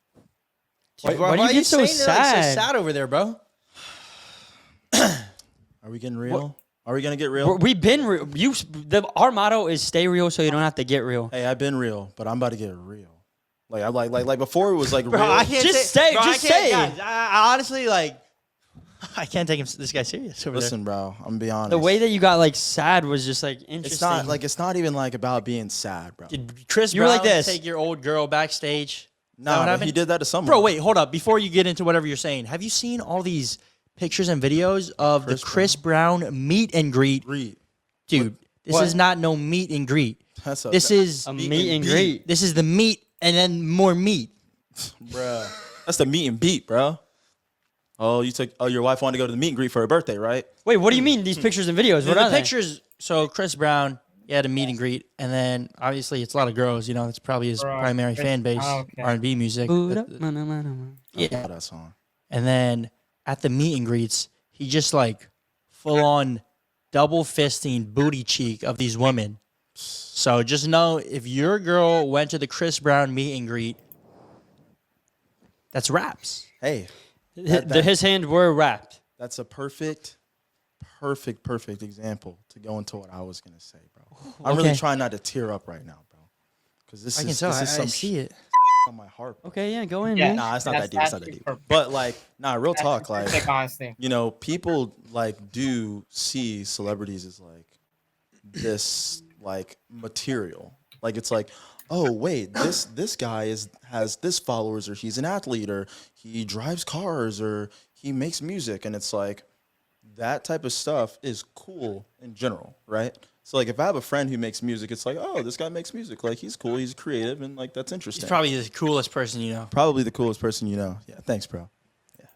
[SPEAKER 2] Why do you get so sad?
[SPEAKER 3] So sad over there, bro.
[SPEAKER 6] Are we getting real? What? Are we gonna get real?
[SPEAKER 2] We've been real. Our motto is stay real, so you don't have to get real.
[SPEAKER 6] Hey, I've been real, but I'm about to get real. Like I like before it was like
[SPEAKER 3] bro,
[SPEAKER 6] real.
[SPEAKER 3] I can't
[SPEAKER 2] say.
[SPEAKER 3] Guys, I honestly like. I can't take this guy serious.
[SPEAKER 6] Listen, bro, I'm gonna be honest.
[SPEAKER 2] The way that you got like sad was just like interesting.
[SPEAKER 6] It's not even like about being sad, bro.
[SPEAKER 3] Did Chris
[SPEAKER 2] Brown like this?
[SPEAKER 3] Take your old girl backstage?
[SPEAKER 6] No, he did that to someone.
[SPEAKER 3] Bro, wait, hold up. Before you get into whatever you're saying, have you seen all these pictures and videos of the Chris Brown meet and greet? Dude, this is not no meet and greet. This is
[SPEAKER 2] a meet and greet.
[SPEAKER 3] This is the meet and then more meat.
[SPEAKER 6] Bruh. That's the meet and beat, bro. Oh, your wife wanted to go to the meet and greet for her birthday, right?
[SPEAKER 2] Wait, what do you mean these pictures and videos? What are
[SPEAKER 3] the pictures? So Chris Brown, he had a meet and greet, and then obviously it's a lot of girls. You know, it's probably his primary fan base, R&B music. Yeah,
[SPEAKER 6] that song.
[SPEAKER 3] And then at the meet and greets, he just like full on double fisting booty cheek of these women. So just know if your girl went to the Chris Brown meet and greet, that's raps.
[SPEAKER 6] Hey.
[SPEAKER 2] His hands were wrapped.
[SPEAKER 6] That's a perfect example to go into what I was going to say, bro. I'm really trying not to tear up right now, bro. Because this is some
[SPEAKER 3] see it
[SPEAKER 6] on my heart, bro.
[SPEAKER 2] Okay, yeah, go in, man.
[SPEAKER 6] Nah, it's not that deep. It's not that deep. But like, real talk, like, you know, people like do see celebrities as like this like material. Like it's like, oh wait, this guy has this followers, or he's an athlete, or he drives cars, or he makes music, and it's like that type of stuff is cool in general, right? So like if I have a friend who makes music, it's like, oh, this guy makes music, like he's cool, he's creative, and like that's interesting.
[SPEAKER 3] He's probably the coolest person you know.
[SPEAKER 6] Probably the coolest person you know. Yeah, thanks, bro. Yeah,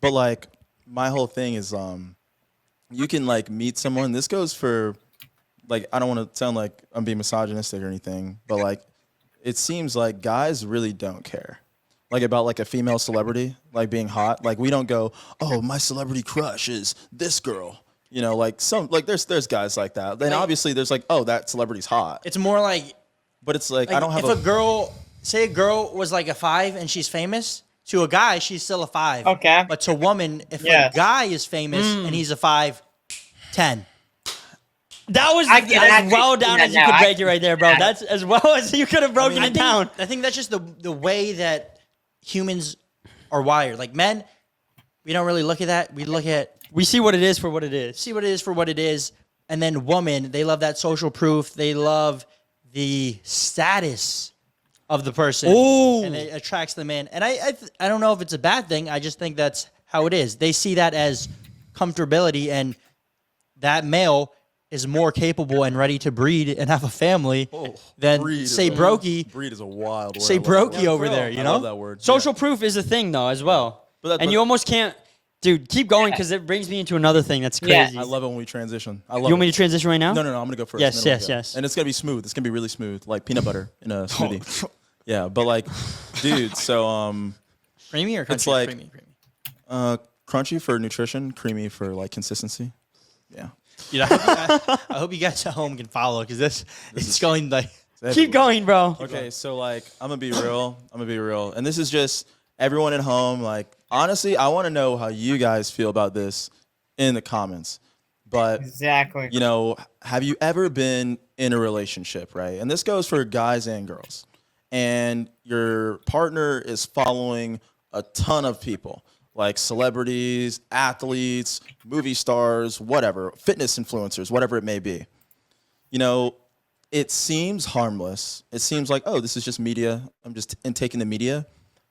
[SPEAKER 6] but like my whole thing is, you can like meet someone. This goes for. Like, I don't want to sound like I'm being misogynistic or anything, but, like, it seems like guys really don't care. Like, about, like, a female celebrity, like, being hot. Like, we don't go, oh, my celebrity crush is this girl. You know, like there's guys like that. Then obviously there's like, oh, that celebrity's hot.
[SPEAKER 3] It's more like,
[SPEAKER 6] but it's like I don't have
[SPEAKER 3] if a girl, say a girl was like a 5 and she's famous, to a guy she's still a 5.
[SPEAKER 1] Okay.
[SPEAKER 3] But to a woman, if a guy is famous and he's a 5, 10.
[SPEAKER 2] That was as well down as you could break it right there, bro. That's as well as you could have broken it down.
[SPEAKER 3] I think that's just the way that humans are wired. Like men, we don't really look at that.
[SPEAKER 2] We see what it is for what it is.
[SPEAKER 3] See what it is for what it is. And then women, they love that social proof. They love the status of the person.
[SPEAKER 2] Ooh.
[SPEAKER 3] And it attracts them in. And I don't know if it's a bad thing. I just think that's how it is. They see that as comfortability, and that male is more capable and ready to breed and have a family than say Brokey.
[SPEAKER 6] Breed is a wild word.
[SPEAKER 3] Say Brokey over there, you know?
[SPEAKER 6] I love that word.
[SPEAKER 2] Social proof is a thing, though, as well. And you almost can't... Dude, keep going, because it brings me into another thing that's crazy.
[SPEAKER 6] I love it when we transition. I love
[SPEAKER 2] You want me to transition right now?
[SPEAKER 6] No, I'm going to go first.
[SPEAKER 2] Yes.
[SPEAKER 6] And it's going to be smooth. It's going to be really smooth, like peanut butter in a smoothie. Yeah, but like, dude, so...
[SPEAKER 3] Creamy or crunchy?
[SPEAKER 6] It's like...
[SPEAKER 3] Creamy.
[SPEAKER 6] Crunchy for nutrition, creamy for like consistency. Yeah.
[SPEAKER 3] Dude, I hope you guys at home can follow, because it's going like...
[SPEAKER 2] Keep going, bro.
[SPEAKER 6] Okay, so like, I'm gonna be real, and this is just everyone at home. Like, honestly, I want to know how you guys feel about this in the comments. But
[SPEAKER 1] exactly,
[SPEAKER 6] you know, have you ever been in a relationship, right? And this goes for guys and girls, and your partner is following a ton of people, like celebrities, athletes, movie stars, whatever, fitness influencers, whatever it may be. You know, it seems harmless. It seems like, oh, this is just media. I'm just taking the media.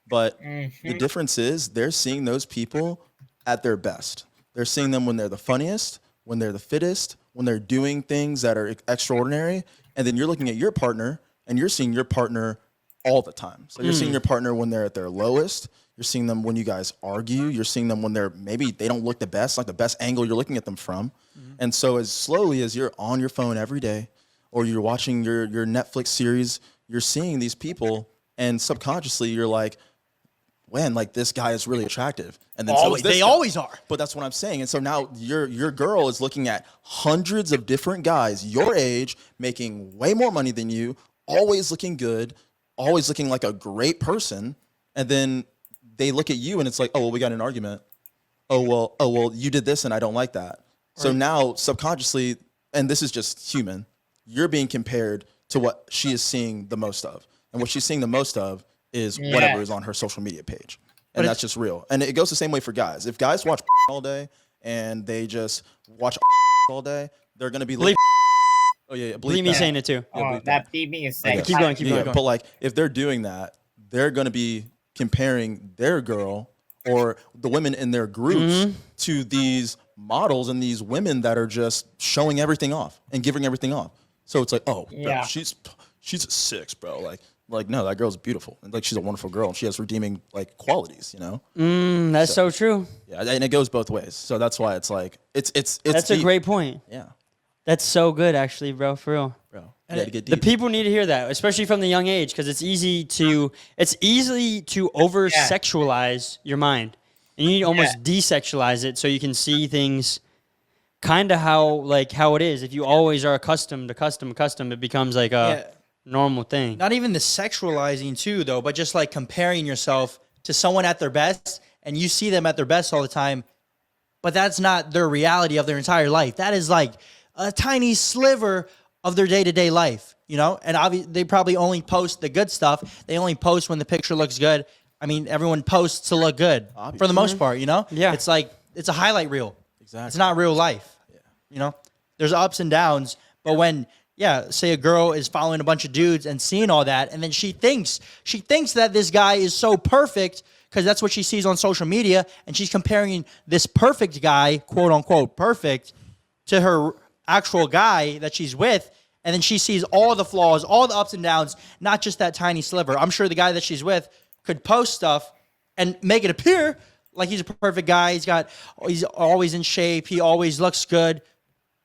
[SPEAKER 6] But the difference is they're seeing those people at their best. They're seeing them when they're the funniest, when they're the fittest, when they're doing things that are extraordinary. And then you're looking at your partner, and you're seeing your partner all the time. So you're seeing your partner when they're at their lowest. You're seeing them when you guys argue. You're seeing them when maybe they don't look the best, like the best angle you're looking at them from. And so as slowly as you're on your phone every day, or you're watching your Netflix series, you're seeing these people, and subconsciously you're like, man, like this guy is really attractive. And then
[SPEAKER 3] they always are.
[SPEAKER 6] But that's what I'm saying. And so now your girl is looking at hundreds of different guys your age, making way more money than you, always looking good, always looking like a great person. And then they look at you and it's like, oh, well, we got in an argument. Oh, well, you did this and I don't like that. So now subconsciously, and this is just human, you're being compared to what she is seeing the most of. And what she's seeing the most of is whatever is on her social media page. And that's just real. And it goes the same way for guys. If guys watch all day and they just watch all day, they're going to be like, oh, yeah.
[SPEAKER 2] Bleep me saying it too.
[SPEAKER 1] Oh, that beeping is saying
[SPEAKER 2] Keep going.
[SPEAKER 6] But like, if they're doing that, they're going to be comparing their girl or the women in their groups to these models and these women that are just showing everything off and giving everything off. So it's like, oh, bro, she's a 6, bro. Like no, that girl's beautiful. Like she's a wonderful girl, and she has redeeming like qualities, you know.
[SPEAKER 2] That's so true.
[SPEAKER 6] Yeah, and it goes both ways. So that's why it's like it's.
[SPEAKER 2] That's a great point.
[SPEAKER 6] Yeah,
[SPEAKER 2] that's so good, actually, bro. For real,
[SPEAKER 6] bro. You gotta get
[SPEAKER 2] the
[SPEAKER 6] deep.
[SPEAKER 2] people need to hear that, especially from the young age, because it's easy to over sexualize your mind, and you need to almost desexualize it so you can see things kind of how it is. If you always are accustomed to custom, it becomes like a normal thing.
[SPEAKER 3] Not even the sexualizing too, though, but just like comparing yourself to someone at their best, and you see them at their best all the time, but that's not their reality of their entire life. That is like a tiny sliver of their day-to-day life, you know? And they probably only post the good stuff. They only post when the picture looks good. I mean, everyone posts to look good for the most part, you know?
[SPEAKER 2] Yeah.
[SPEAKER 3] It's like, it's a highlight reel.
[SPEAKER 6] Exactly.
[SPEAKER 3] It's not real life. Yeah. You know? There's ups and downs, but when, say a girl is following a bunch of dudes and seeing all that, and then she thinks that this guy is so perfect because that's what she sees on social media, and she's comparing this perfect guy, quote unquote perfect, to her actual guy that she's with, and then she sees all the flaws, all the ups and downs, not just that tiny sliver. I'm sure the guy that she's with could post stuff and make it appear like he's a perfect guy. He's always in shape. He always looks good.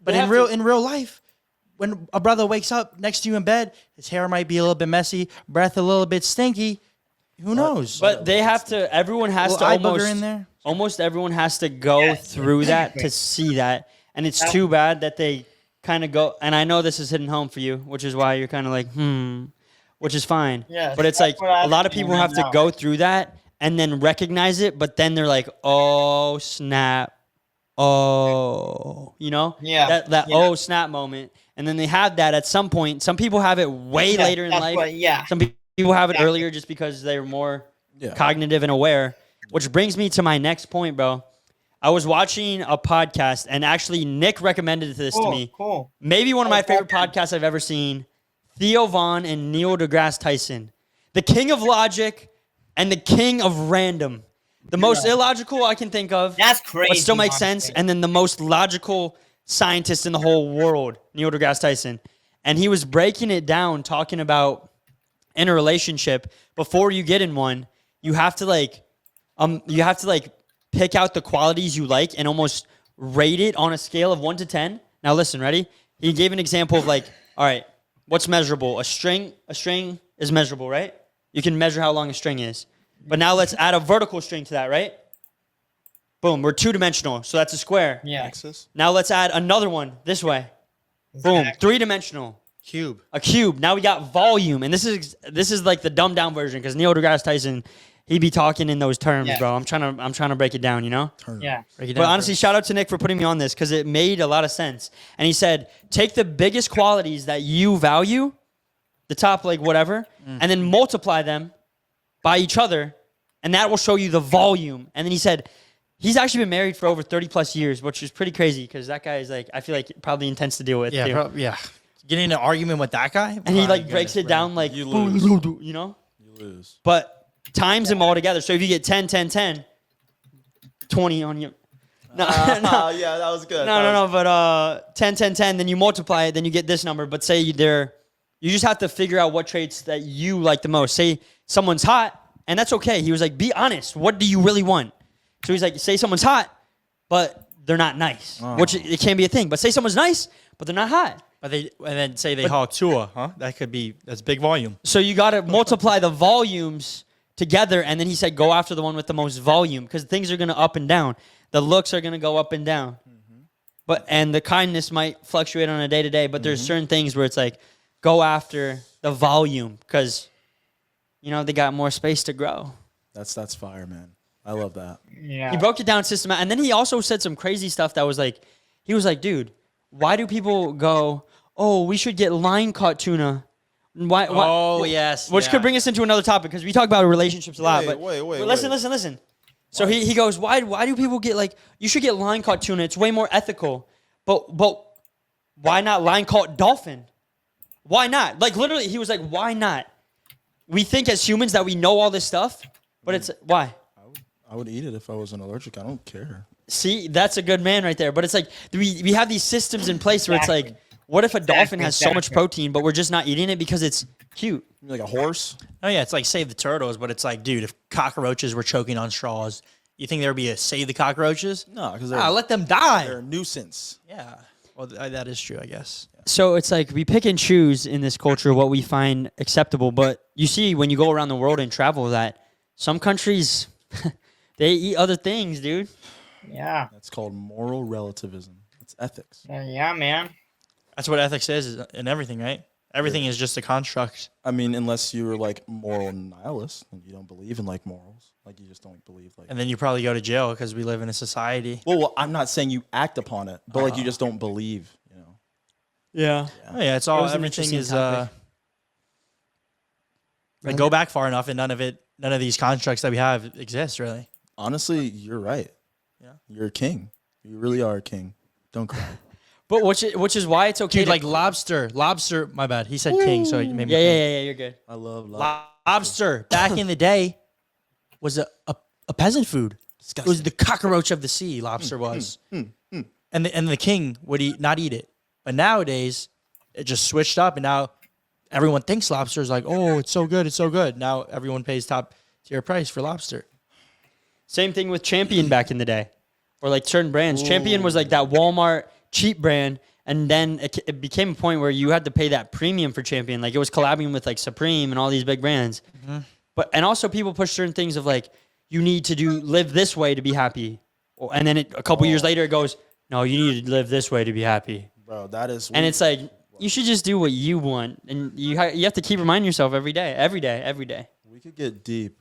[SPEAKER 3] But in real life, when a brother wakes up next to you in bed, his hair might be a little bit messy, breath a little bit stinky. Who knows?
[SPEAKER 2] But they have to. Everyone has to almost. Almost everyone has to go through that to see that. And it's too bad that they kind of go, and I know this is hitting home for you, which is why you're kind of like, which is fine.
[SPEAKER 1] Yes,
[SPEAKER 2] but it's like a lot of people have to go through that and then recognize it, but then they're like, oh, snap. Oh, that oh, snap moment. And then they have that at some point. Some people have it way later in life. Some people have it earlier just because they're more cognitive and aware, which brings me to my next point, bro. I was watching a podcast, and actually Nick recommended this to me.
[SPEAKER 1] Cool.
[SPEAKER 2] Maybe one of my favorite podcasts I've ever seen. Theo Vaughn and Neil deGrasse Tyson. The king of logic and the king of random. The most illogical I can think of.
[SPEAKER 1] That's crazy.
[SPEAKER 2] But still makes sense. And then the most logical scientist in the whole world, Neil deGrasse Tyson. And he was breaking it down, talking about in a relationship, before you get in one, you have to pick out the qualities you like and almost rate it on a scale of 1 to 10. Now listen, ready? He gave an example of all right, what's measurable? A string is measurable, right? You can measure how long a string is. But now let's add a vertical string to that, right? Boom, we're two-dimensional, so that's a square.
[SPEAKER 1] Yeah.
[SPEAKER 6] Axis.
[SPEAKER 2] Now let's add another one this way. Boom, three-dimensional.
[SPEAKER 3] Cube.
[SPEAKER 2] A cube. Now we got volume, and this is like the dumbed-down version because Neil deGrasse Tyson, he be talking in those terms, bro. I'm trying to break it down,
[SPEAKER 1] Yeah.
[SPEAKER 2] Break it down. But honestly, shout out to Nick for putting me on this because it made a lot of sense. And he said, take the biggest qualities that you value, the top whatever, and then multiply them by each other, and that will show you the volume. And then he said he's actually been married for over 30 plus years, which is pretty crazy because that guy is I feel like probably intense to deal with.
[SPEAKER 3] Yeah,
[SPEAKER 2] too.
[SPEAKER 3] Getting in an argument with that guy,
[SPEAKER 2] and he breaks it down
[SPEAKER 6] you lose.
[SPEAKER 2] You
[SPEAKER 6] lose.
[SPEAKER 2] But times them all together. So if you get 10, 10, 10, 20 on you. No,
[SPEAKER 6] yeah, that was good.
[SPEAKER 2] No. But 10, 10, 10, then you multiply it, then you get this number. But say you just have to figure out what traits that you like the most. Say someone's hot, and that's okay. He was like, be honest. What do you really want? So he's like, say someone's hot, but they're not nice, which it can be a thing. But say someone's nice, but they're not hot.
[SPEAKER 3] And then say they hog Tua, huh? That's big volume.
[SPEAKER 2] So you got to multiply the volumes together, and then he said, go after the one with the most volume because things are going to up and down. The looks are going to go up and down. And the kindness might fluctuate on a day-to-day, but there's certain things where it's go after the volume because, they got more space to grow.
[SPEAKER 6] That's fire, man. I love that.
[SPEAKER 1] Yeah.
[SPEAKER 2] He broke it down systematically. And then he also said some crazy stuff that was he was like, dude, why do people go, oh, we should get line-caught tuna? Why?
[SPEAKER 3] Oh, yes.
[SPEAKER 2] Which could bring us into another topic because we talk about relationships a lot.
[SPEAKER 6] Wait.
[SPEAKER 2] Listen. So he goes, why do people get you should get line-caught tuna. It's way more ethical. But why not line-caught dolphin? Why not? Literally, he was like, why not? We think as humans that we know all this stuff, but it's why?
[SPEAKER 6] I would eat it if I wasn't allergic. I don't care.
[SPEAKER 2] See, that's a good man right there. But it's we have these systems in place where it's what if a dolphin has so much protein, but we're just not eating it because it's cute?
[SPEAKER 6] Like a horse?
[SPEAKER 3] Oh, yeah, it's like Save the Turtles, but it's dude, if cockroaches were choking on straws, you think there would be a Save the Cockroaches?
[SPEAKER 6] No, because
[SPEAKER 3] let them die.
[SPEAKER 6] They're a nuisance.
[SPEAKER 3] Yeah. Well, that is true, I guess.
[SPEAKER 2] So it's we pick and choose in this culture what we find acceptable. But you see when you go around the world and travel that some countries, they eat other things, dude.
[SPEAKER 1] Yeah.
[SPEAKER 6] That's called moral relativism. It's ethics.
[SPEAKER 1] Yeah, man.
[SPEAKER 3] That's what ethics is in everything, right? Everything is just a construct.
[SPEAKER 6] I mean, unless you're moral nihilist and you don't believe in morals, you just don't believe
[SPEAKER 3] And then you probably go to jail because we live in a society.
[SPEAKER 6] Well, I'm not saying you act upon it, but you just don't believe,
[SPEAKER 2] Yeah.
[SPEAKER 3] Oh, yeah, it's all everything is go back far enough and none of these constructs that we have exist really.
[SPEAKER 6] Honestly, you're right.
[SPEAKER 3] Yeah.
[SPEAKER 6] You're a king. You really are a king. Don't cry.
[SPEAKER 2] But which is why it's okay.
[SPEAKER 3] Dude, lobster. My bad. He said king, so it made me
[SPEAKER 2] Yeah, you're good.
[SPEAKER 6] I love
[SPEAKER 3] lobster. Back in the day was a peasant food. Disgusting. It was the cockroach of the sea, lobster was. And the king would not eat it. But nowadays, it just switched up, and now everyone thinks lobster is oh, it's so good, it's so good. Now everyone pays top tier price for lobster.
[SPEAKER 2] Same thing with Champion back in the day, or certain brands. Ooh. Champion was that Walmart cheap brand, and then it became a point where you had to pay that premium for Champion. It was collabing with Supreme and all these big brands. But and also people push certain things of you need to live this way to be happy, and then a couple years later it goes, no, you need to live this way to be happy.
[SPEAKER 6] Bro, that is.
[SPEAKER 2] And it's like, you should just do what you want. And you have to keep reminding yourself every day.
[SPEAKER 6] We could get deep.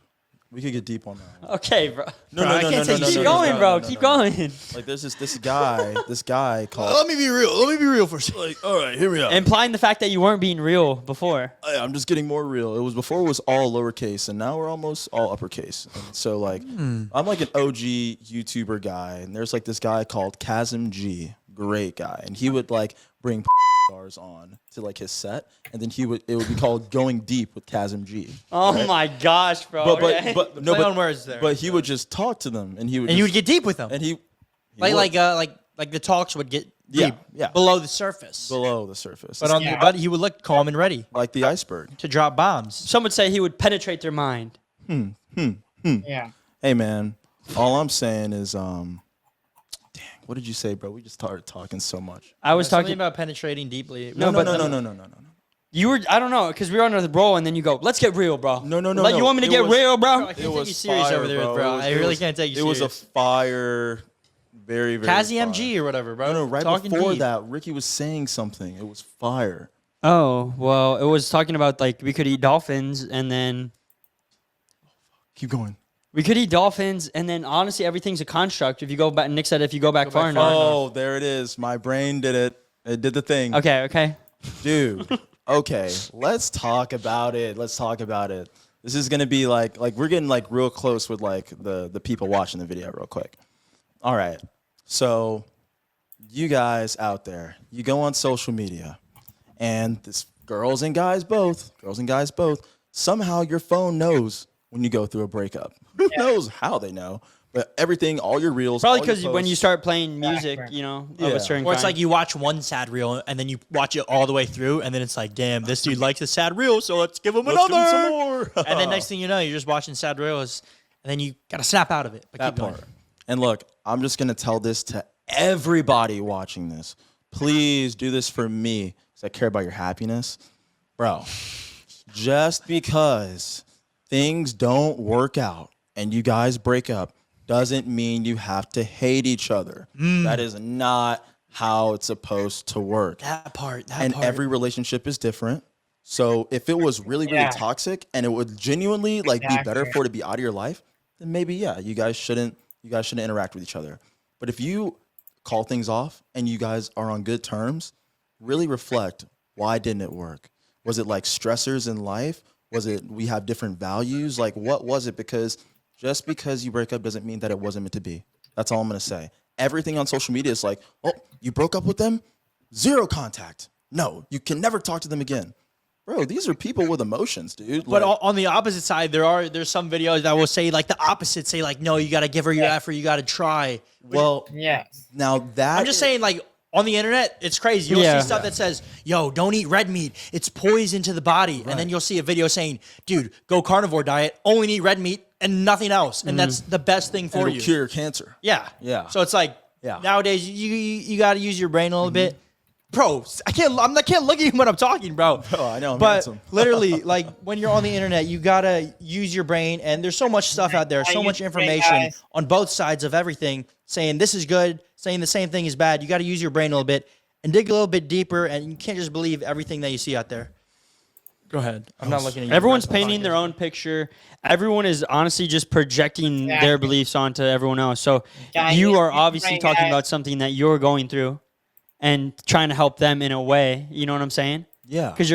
[SPEAKER 6] We could get deep on that.
[SPEAKER 2] Okay, bro.
[SPEAKER 6] No.
[SPEAKER 2] Keep going, bro. Keep going.
[SPEAKER 6] Like there's this guy called.
[SPEAKER 3] Let me be real for a second.
[SPEAKER 6] Like, all right, hear me out.
[SPEAKER 2] Implying the fact that you weren't being real before.
[SPEAKER 6] I'm just getting more real. It was before it was all lowercase, and now we're almost all uppercase. And so like, I'm like an OG YouTuber guy, and there's like this guy called Chasm G, great guy, and he would like bring stars on to like his set, and then it would be called Going Deep with Chasm G.
[SPEAKER 2] Oh right? My gosh, bro!
[SPEAKER 6] But he would just talk to them, and you would get
[SPEAKER 3] deep with them,
[SPEAKER 6] and he
[SPEAKER 3] like the talks would get deep, below the surface, but he would look calm and ready,
[SPEAKER 6] like the iceberg,
[SPEAKER 3] to drop bombs.
[SPEAKER 2] Some would say he would penetrate their mind.
[SPEAKER 1] Yeah.
[SPEAKER 6] Hey man, all I'm saying is what did you say, bro? We just started talking so much.
[SPEAKER 2] I was talking
[SPEAKER 3] about penetrating deeply.
[SPEAKER 6] No.
[SPEAKER 2] You were, I don't know, because we were under the roll, and then you go, let's get real, bro.
[SPEAKER 6] No.
[SPEAKER 2] You want me to get real, bro?
[SPEAKER 3] I can't take you serious over there, bro. I really can't take you serious.
[SPEAKER 6] It was a fire, very, very
[SPEAKER 3] Kazi MG or whatever, bro.
[SPEAKER 6] No, right before that, Ricky was saying something. It was fire.
[SPEAKER 2] Oh, well, it was talking about, like, we could eat dolphins, and then...
[SPEAKER 6] Keep going.
[SPEAKER 2] We could eat dolphins, and then honestly, everything's a construct. If you go back, Nick said, if you go back far enough.
[SPEAKER 6] Oh, there it is. My brain did it. It did the thing.
[SPEAKER 2] Okay.
[SPEAKER 6] Dude. Okay. Let's talk about it. This is gonna be like we're getting like real close with like the people watching the video real quick. All right. So you guys out there, you go on social media, and this girls and guys both. Somehow your phone knows when you go through a breakup. Who knows how they know? But everything, all your reels.
[SPEAKER 2] Probably because when you start playing music, of a certain
[SPEAKER 3] Or it's like you watch one sad reel and then you watch it all the way through, and then it's like, damn, this dude likes the sad reel, so let's give him another.
[SPEAKER 6] Give him some more.
[SPEAKER 3] And then next thing you know, you're just watching sad reels, and then you gotta snap out of it. But
[SPEAKER 6] that part. And look, I'm just gonna tell this to everybody watching this. Please do this for me, because I care about your happiness, bro. Just because things don't work out and you guys break up doesn't mean you have to hate each other. That is not how it's supposed to work.
[SPEAKER 3] That part.
[SPEAKER 6] Every relationship is different. So if it was really, really toxic and it would genuinely like be better for it to be out of your life, then maybe you guys shouldn't interact with each other. But if you call things off and you guys are on good terms, really reflect, why didn't it work? Was it like stressors in life? Was it we have different values? Like what was it? Because just because you break up doesn't mean that it wasn't meant to be. That's all I'm going to say. Everything on social media is like, oh, you broke up with them? 0 contact. No, you can never talk to them again. Bro, these are people with emotions, dude.
[SPEAKER 3] But on the opposite side, there's some videos that will say like the opposite, say like, no, you got to give her your effort, you got to try.
[SPEAKER 6] Well, now that...
[SPEAKER 3] I'm just saying, like, on the internet, it's crazy. You'll see stuff that says, yo, don't eat red meat. It's poison to the body. Right. And then you'll see a video saying, dude, go carnivore diet, only eat red meat and nothing else. And that's the best thing for you.
[SPEAKER 6] Cure cancer.
[SPEAKER 3] Yeah. So it's like, nowadays, you got to use your brain a little bit. Bro, I can't look at you when I'm talking, bro.
[SPEAKER 6] Oh, I know.
[SPEAKER 3] But literally, like, when you're on the internet, you got to use your brain. And there's so much stuff out there, so much information on both sides of everything saying this is good, saying the same thing is bad. You got to use your brain a little bit and dig a little bit deeper. And you can't just believe everything that you see out there. Go ahead. I'm not looking at you.
[SPEAKER 2] Everyone's painting their own picture. Everyone is honestly just projecting their beliefs onto everyone else. So you are obviously talking about something that you're going through and trying to help them in a way. You know what I'm saying?
[SPEAKER 6] Yeah.
[SPEAKER 2] Because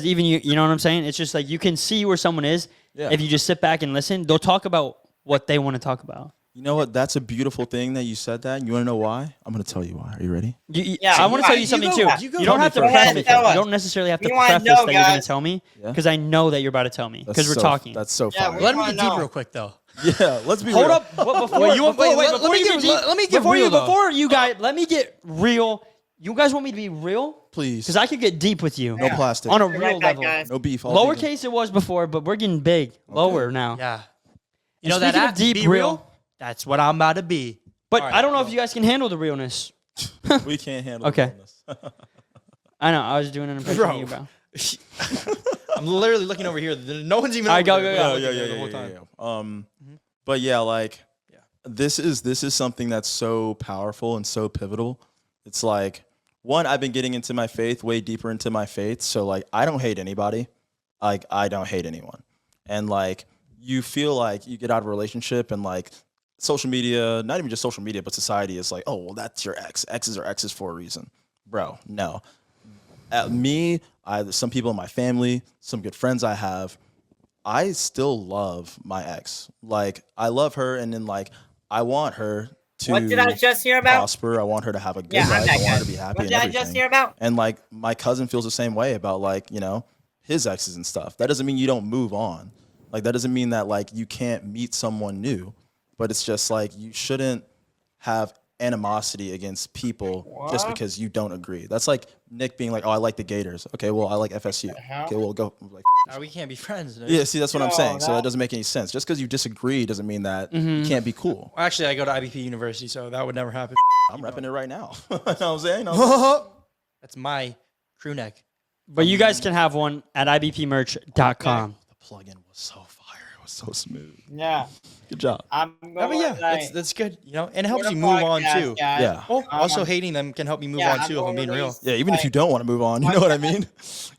[SPEAKER 2] even you know what I'm saying? It's just like you can see where someone is. Yeah. If you just sit back and listen, they'll talk about what they want to talk about.
[SPEAKER 6] You know what? That's a beautiful thing that you said that. You want to know why? I'm going to tell you why. Are you ready?
[SPEAKER 2] I want to tell you something too. You don't have to preface it. You don't necessarily have to preface that you're going to tell me, because I know that you're about to tell me because we're talking.
[SPEAKER 6] That's so funny.
[SPEAKER 3] Let me get deep real quick though.
[SPEAKER 6] Yeah, let's be
[SPEAKER 2] Hold
[SPEAKER 6] real.
[SPEAKER 2] up. Before you guys, let me get real. You guys want me to be real?
[SPEAKER 6] Please.
[SPEAKER 2] Because I could get deep with you.
[SPEAKER 6] No plastic.
[SPEAKER 2] On a real level.
[SPEAKER 6] No beef.
[SPEAKER 2] Lowercase it was before, but we're getting big. Lower now.
[SPEAKER 3] Yeah.
[SPEAKER 2] You know that deep
[SPEAKER 3] be real? That's what I'm about to be.
[SPEAKER 2] But I don't know if you guys can handle the realness.
[SPEAKER 6] We can't handle the realness.
[SPEAKER 2] I know. I was doing an impression of you, bro.
[SPEAKER 3] I'm literally looking over here. No one's even.
[SPEAKER 2] All right, go.
[SPEAKER 6] Yeah. But yeah, like, this is something that's so powerful and so pivotal. It's like, one, I've been getting into my faith, way deeper into my faith. So like, I don't hate anybody. Like, I don't hate anyone. And like, you feel like you get out of a relationship and like social media, not even just social media, but society is like, oh, well, that's your ex. Exes are exes for a reason. Bro, no. Some people in my family, some good friends I have, I still love my ex. Like, I love her, and then like, I want her to
[SPEAKER 1] what did I just hear about?
[SPEAKER 6] prosper. I want her to have a good life. I want her to be happy.
[SPEAKER 1] What did I just hear about?
[SPEAKER 6] And like, my cousin feels the same way about like, his exes and stuff. That doesn't mean you don't move on. Like, that doesn't mean that like you can't meet someone new, but it's just like, you shouldn't have animosity against people just because you don't agree. That's like Nick being like, oh, I like the Gators. Okay, well, I like FSU. Okay, well, go like.
[SPEAKER 3] We can't be friends. Dude.
[SPEAKER 6] Yeah, see, that's what I'm saying. So that doesn't make any sense. Just because you disagree doesn't mean that you can't be cool.
[SPEAKER 3] Well, actually, I go to IBP University, so that would never happen.
[SPEAKER 6] I'm repping it right now. You know what I'm saying?
[SPEAKER 3] That's my crew neck.
[SPEAKER 2] But you guys can have one at ibpmerch.com.
[SPEAKER 6] The plugin was so fire. It was so smooth.
[SPEAKER 1] Yeah.
[SPEAKER 6] Good job.
[SPEAKER 3] That's good. And it helps you move on too.
[SPEAKER 6] Yeah.
[SPEAKER 3] Well, also hating them can help you move on too. If I'm being real.
[SPEAKER 6] Yeah, even if you don't want to move on, you know what I mean.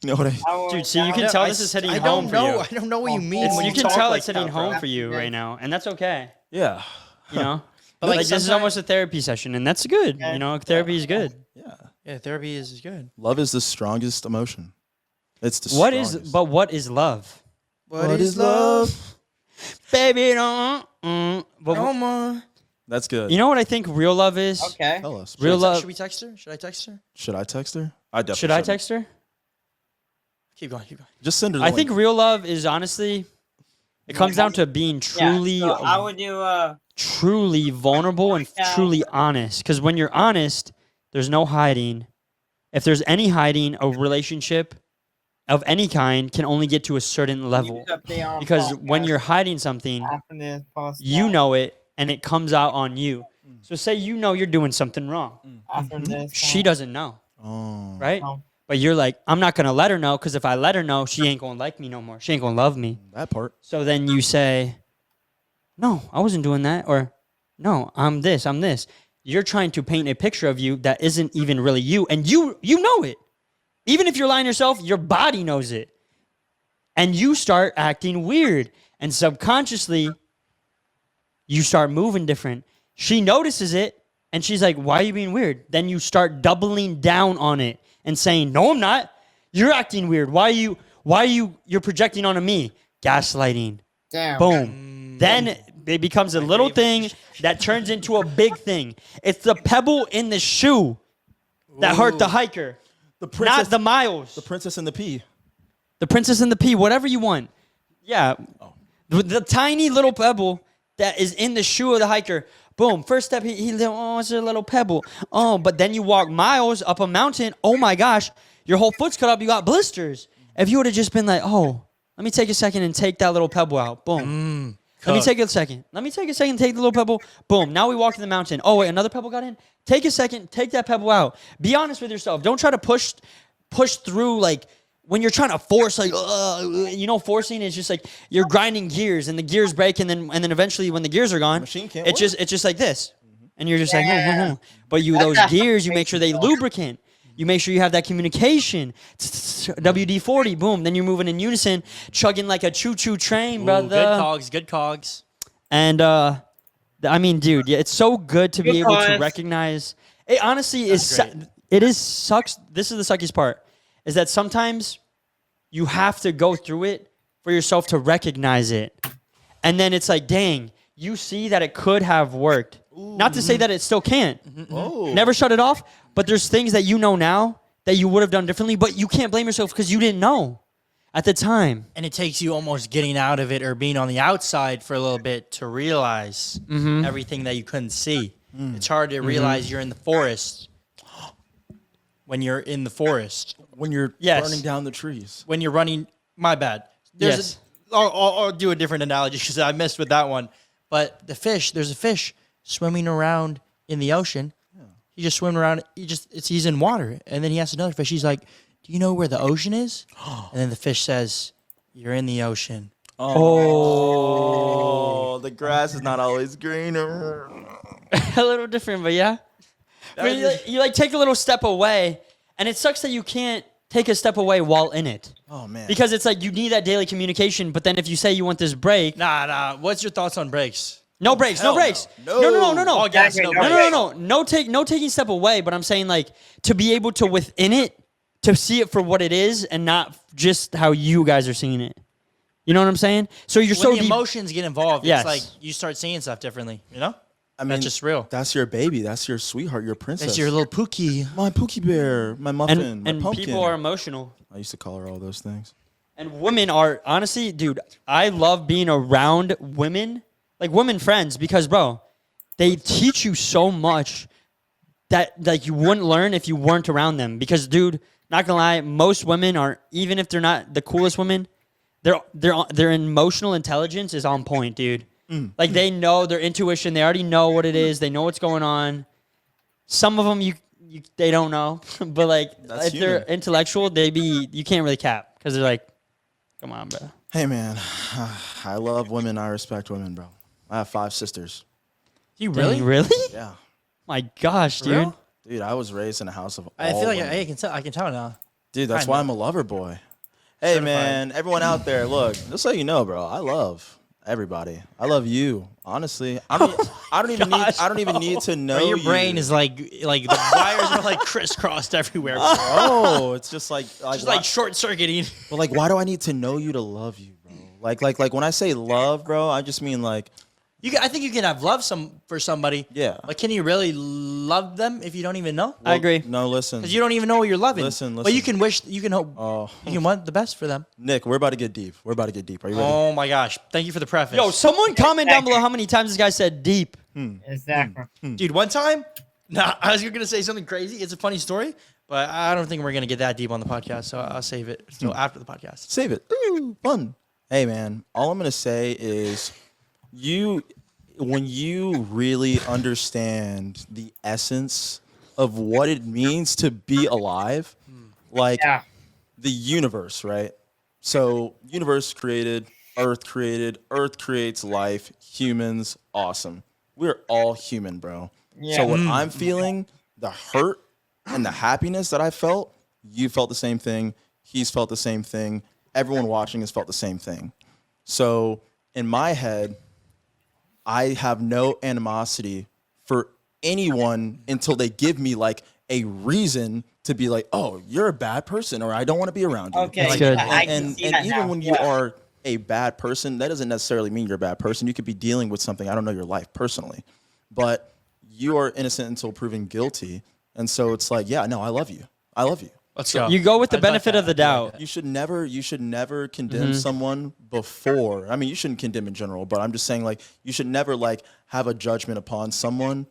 [SPEAKER 6] You know what I.
[SPEAKER 2] Dude, see, you can tell this is hitting home for you.
[SPEAKER 3] I don't know what you mean.
[SPEAKER 2] You can tell it's hitting home for you right now, and that's okay.
[SPEAKER 6] Yeah.
[SPEAKER 2] You know, but like this is almost a therapy session, and that's good. You know, therapy is good.
[SPEAKER 3] Yeah, therapy is good.
[SPEAKER 6] Love is the strongest emotion. It's the strongest.
[SPEAKER 2] What is love?
[SPEAKER 6] What is love?
[SPEAKER 2] Baby, don't.
[SPEAKER 6] That's good.
[SPEAKER 2] You know what I think real love is?
[SPEAKER 1] Okay.
[SPEAKER 6] Tell us.
[SPEAKER 2] Real love.
[SPEAKER 3] Should we text her? Should I text her?
[SPEAKER 6] Should I text her? I definitely
[SPEAKER 2] should. I text her?
[SPEAKER 3] Keep going.
[SPEAKER 6] Just send her the
[SPEAKER 2] I
[SPEAKER 6] link.
[SPEAKER 2] think real love is honestly, it comes down to being truly,
[SPEAKER 1] so I would do
[SPEAKER 2] truly vulnerable and truly honest. Because when you're honest, there's no hiding. If there's any hiding, a relationship of any kind can only get to a certain level. Because when you're hiding something, you know it, and it comes out on you. So say you're doing something wrong. She doesn't know. Right? But you're like, I'm not going to let her know, because if I let her know, she ain't going to like me no more. She ain't going to love me.
[SPEAKER 6] That part.
[SPEAKER 2] So then you say, no, I wasn't doing that. Or, no, I'm this. You're trying to paint a picture of you that isn't even really you. And you know it. Even if you're lying to yourself, your body knows it. And you start acting weird. And subconsciously, you start moving different. She notices it, and she's like, why are you being weird? Then you start doubling down on it and saying, no, I'm not. You're acting weird. You're projecting onto me. Gaslighting.
[SPEAKER 1] Damn.
[SPEAKER 2] Boom. Then it becomes a little thing that turns into a big thing. It's the pebble in the shoe that hurt the hiker. Not the miles.
[SPEAKER 6] The princess and the pea.
[SPEAKER 2] The princess and the pea, whatever you want. Yeah. The tiny little pebble that is in the shoe of the hiker. Boom. First step, it's a little pebble. Oh, but then you walk miles up a mountain. Oh my gosh. Your whole foot's cut up. You got blisters. If you would have just been like, oh, let me take a second and take that little pebble out. Boom. Let me take a second. Take the little pebble. Boom. Now we walk to the mountain. Oh, wait, another pebble got in? Take a second. Take that pebble out. Be honest with yourself. Don't try to push through, like, when you're trying to force, like, forcing is just like you're grinding gears and the gears break, and then eventually when the gears are gone, it's just like this. And you're just like, But those gears, you make sure they lubricant. You make sure you have that communication. WD-40, boom. Then you're moving in unison, chugging like a choo-choo train, brother.
[SPEAKER 3] Good cogs.
[SPEAKER 2] And, dude, it's so good to be able to recognize. It honestly is. It is sucks. This is the suckiest part, is that sometimes you have to go through it for yourself to recognize it. And then it's like, dang, you see that it could have worked. Not to say that it still can't. Never shut it off. But there's things that you know now that you would have done differently, but you can't blame yourself because you didn't know at the time.
[SPEAKER 3] And it takes you almost getting out of it or being on the outside for a little bit to realize everything that you couldn't see. It's hard to realize you're in the forest when you're in the forest.
[SPEAKER 6] When you're burning down the trees.
[SPEAKER 3] When you're running. My bad. I'll do a different analogy because I missed with that one. But there's a fish swimming around in the ocean. He just swimming around. He's in water, and then he asks another fish. He's like, "Do you know where the ocean is?" And then the fish says, "You're in the ocean."
[SPEAKER 6] Oh, the grass is not always greener.
[SPEAKER 2] A little different, but yeah. But you like take a little step away, and it sucks that you can't take a step away while in it.
[SPEAKER 6] Oh man.
[SPEAKER 2] Because it's like you need that daily communication, but then if you say you want this break,
[SPEAKER 3] Nah. What's your thoughts on breaks?
[SPEAKER 2] no breaks, no
[SPEAKER 6] Hell
[SPEAKER 2] breaks.
[SPEAKER 6] no.
[SPEAKER 2] No.
[SPEAKER 3] All gas, no breaks.
[SPEAKER 2] No. No taking step away, but I'm saying like to be able to within it, to see it for what it is and not just how you guys are seeing it. You know what I'm saying? So you're
[SPEAKER 3] When
[SPEAKER 2] so
[SPEAKER 3] the
[SPEAKER 2] deep.
[SPEAKER 3] emotions get involved,
[SPEAKER 2] Yes.
[SPEAKER 3] it's like you start seeing stuff differently, you know?
[SPEAKER 6] I mean,
[SPEAKER 3] That's just real.
[SPEAKER 6] That's your baby. That's your sweetheart. Your princess.
[SPEAKER 3] That's your little Pookie.
[SPEAKER 6] my Pookie bear. My muffin.
[SPEAKER 2] and
[SPEAKER 6] my pumpkin.
[SPEAKER 2] people are emotional.
[SPEAKER 6] I used to call her all those things.
[SPEAKER 2] And women are honestly, dude, I love being around women, like women friends, because bro, they teach you so much that like you wouldn't learn if you weren't around them. Because dude, not gonna lie, most women are, even if they're not the coolest women, their emotional intelligence is on point, dude. Like they know their intuition, they already know what it is, they know what's going on. Some of them they don't know, but like
[SPEAKER 6] That's
[SPEAKER 2] if they're
[SPEAKER 6] human.
[SPEAKER 2] intellectual, you can't really cap because they're like, come on, bro.
[SPEAKER 6] Hey man, I love women. I respect women, bro. I have 5 sisters.
[SPEAKER 3] You
[SPEAKER 2] Really? Really?
[SPEAKER 6] Yeah,
[SPEAKER 2] My gosh, dude.
[SPEAKER 3] real?
[SPEAKER 6] dude. I was raised in a house of.
[SPEAKER 3] I
[SPEAKER 6] all
[SPEAKER 3] feel like
[SPEAKER 6] women.
[SPEAKER 3] I can tell now.
[SPEAKER 6] Dude, that's
[SPEAKER 3] Kinda.
[SPEAKER 6] why I'm a lover boy. Hey man, everyone out there, look, just so you know, bro, I love everybody. I love you. Honestly, I don't even need to know.
[SPEAKER 3] Bro, your
[SPEAKER 6] you.
[SPEAKER 3] brain is like the wires are like crisscrossed everywhere. Bro.
[SPEAKER 6] Oh, it's just like
[SPEAKER 3] Just like short circuiting.
[SPEAKER 6] well, like why do I need to know you to love you, bro? Like when I say love, bro, I just mean like
[SPEAKER 3] I think you can have love for somebody.
[SPEAKER 6] Yeah.
[SPEAKER 3] But can you really love them if you don't even know?
[SPEAKER 2] I agree.
[SPEAKER 6] no, listen.
[SPEAKER 3] Because you don't even know what you're loving.
[SPEAKER 6] Listen.
[SPEAKER 3] But you can wish, you can hope,
[SPEAKER 6] Oh,
[SPEAKER 3] you can want the best for them.
[SPEAKER 6] Nick, we're about to get deep. Are you ready?
[SPEAKER 3] Oh my gosh! Thank you for the preface.
[SPEAKER 2] Yo, someone comment down below how many times this guy said deep.
[SPEAKER 1] Exactly.
[SPEAKER 3] Dude, one time, I was gonna say something crazy. It's a funny story, but I don't think we're gonna get that deep on the podcast, so I'll save it till after the podcast.
[SPEAKER 6] Save it. Ooh, fun. Hey man, all I'm gonna say is when you really understand the essence of what it means to be alive, like
[SPEAKER 1] Yeah.
[SPEAKER 6] the universe, right? So universe created, earth creates life, humans, awesome. We're all human, bro.
[SPEAKER 1] Yeah.
[SPEAKER 6] So what I'm feeling, the hurt and the happiness that I felt, you felt the same thing, he's felt the same thing, everyone watching has felt the same thing. So in my head, I have no animosity for anyone until they give me like a reason to be like, oh, you're a bad person, or I don't want to be around you.
[SPEAKER 1] Okay.
[SPEAKER 2] That's good.
[SPEAKER 1] I can
[SPEAKER 6] And
[SPEAKER 1] see that
[SPEAKER 6] even
[SPEAKER 1] now.
[SPEAKER 6] when you are a bad person, that doesn't necessarily mean you're a bad person. You could be dealing with something. I don't know your life personally, but you are innocent until proven guilty. And so it's like, yeah, no, I love you. I love you.
[SPEAKER 3] Let's go.
[SPEAKER 2] You go with the
[SPEAKER 3] I like
[SPEAKER 2] benefit
[SPEAKER 3] that.
[SPEAKER 2] of the doubt.
[SPEAKER 6] You should never condemn someone before. I mean, you shouldn't condemn in general, but I'm just saying like you should never like have a judgment upon someone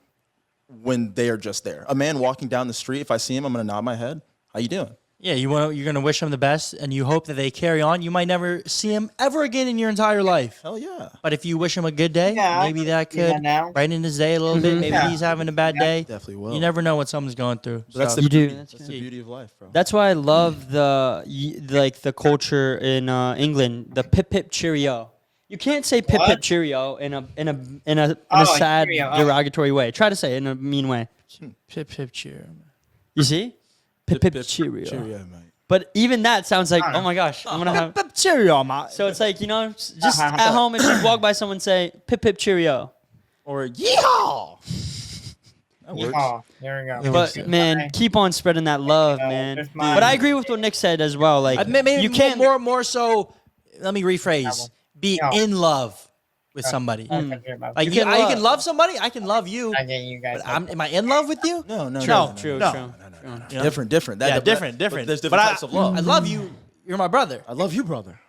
[SPEAKER 6] when they are just there. A man walking down the street, if I see him, I'm gonna nod my head. How you doing?
[SPEAKER 3] Yeah, you're gonna wish them the best, and you hope that they carry on. You might never see them ever again in your entire life.
[SPEAKER 6] Hell yeah.
[SPEAKER 3] But if you wish him a good day,
[SPEAKER 1] Yeah, I
[SPEAKER 3] maybe
[SPEAKER 1] can
[SPEAKER 3] that
[SPEAKER 1] see that
[SPEAKER 3] could
[SPEAKER 1] now.
[SPEAKER 3] brighten his day a little bit. Maybe
[SPEAKER 1] Yeah.
[SPEAKER 3] he's having a bad day.
[SPEAKER 6] Definitely will.
[SPEAKER 3] You never know what someone's going through.
[SPEAKER 6] But that's
[SPEAKER 3] So-
[SPEAKER 6] the
[SPEAKER 2] You do.
[SPEAKER 6] beauty.
[SPEAKER 2] That's
[SPEAKER 6] That's the beauty of life, bro.
[SPEAKER 2] That's why I love the culture in England, the pip pip cheerio. You can't say pip pip
[SPEAKER 1] What?
[SPEAKER 2] cheerio in a
[SPEAKER 1] Oh,
[SPEAKER 2] sad,
[SPEAKER 1] cheerio, oh.
[SPEAKER 2] derogatory way. Try to say it in a mean way.
[SPEAKER 3] Pip pip cheer.
[SPEAKER 2] You see? Pip pip cheerio.
[SPEAKER 6] Cheerio, mate.
[SPEAKER 2] But even that sounds like, oh my gosh, I'm gonna have.
[SPEAKER 3] Pip cheerio, mate.
[SPEAKER 2] So it's like, you know, just at home, if you walk by someone, say pip pip cheerio.
[SPEAKER 6] Or yeehaw. That works.
[SPEAKER 1] Oh, there we go.
[SPEAKER 2] But man, keep on spreading that love,
[SPEAKER 1] Yeah,
[SPEAKER 2] man.
[SPEAKER 1] there's mine.
[SPEAKER 2] But I agree with what Nick said as well. Like
[SPEAKER 3] Maybe
[SPEAKER 2] you can't.
[SPEAKER 3] more so. Let me rephrase. Be
[SPEAKER 1] Yeah.
[SPEAKER 3] in love with somebody.
[SPEAKER 1] Like
[SPEAKER 3] Like
[SPEAKER 2] You
[SPEAKER 3] you,
[SPEAKER 2] can
[SPEAKER 3] I
[SPEAKER 2] love.
[SPEAKER 3] can love somebody. I can love you.
[SPEAKER 1] I get you guys.
[SPEAKER 3] But am I in love with you?
[SPEAKER 6] No, no,
[SPEAKER 3] True.
[SPEAKER 6] no.
[SPEAKER 2] True,
[SPEAKER 3] No.
[SPEAKER 2] true.
[SPEAKER 3] You know?
[SPEAKER 6] Different.
[SPEAKER 3] Yeah,
[SPEAKER 6] That-
[SPEAKER 3] different.
[SPEAKER 6] but There's different types of love.
[SPEAKER 3] I love you. You're my brother.
[SPEAKER 6] I love you, brother.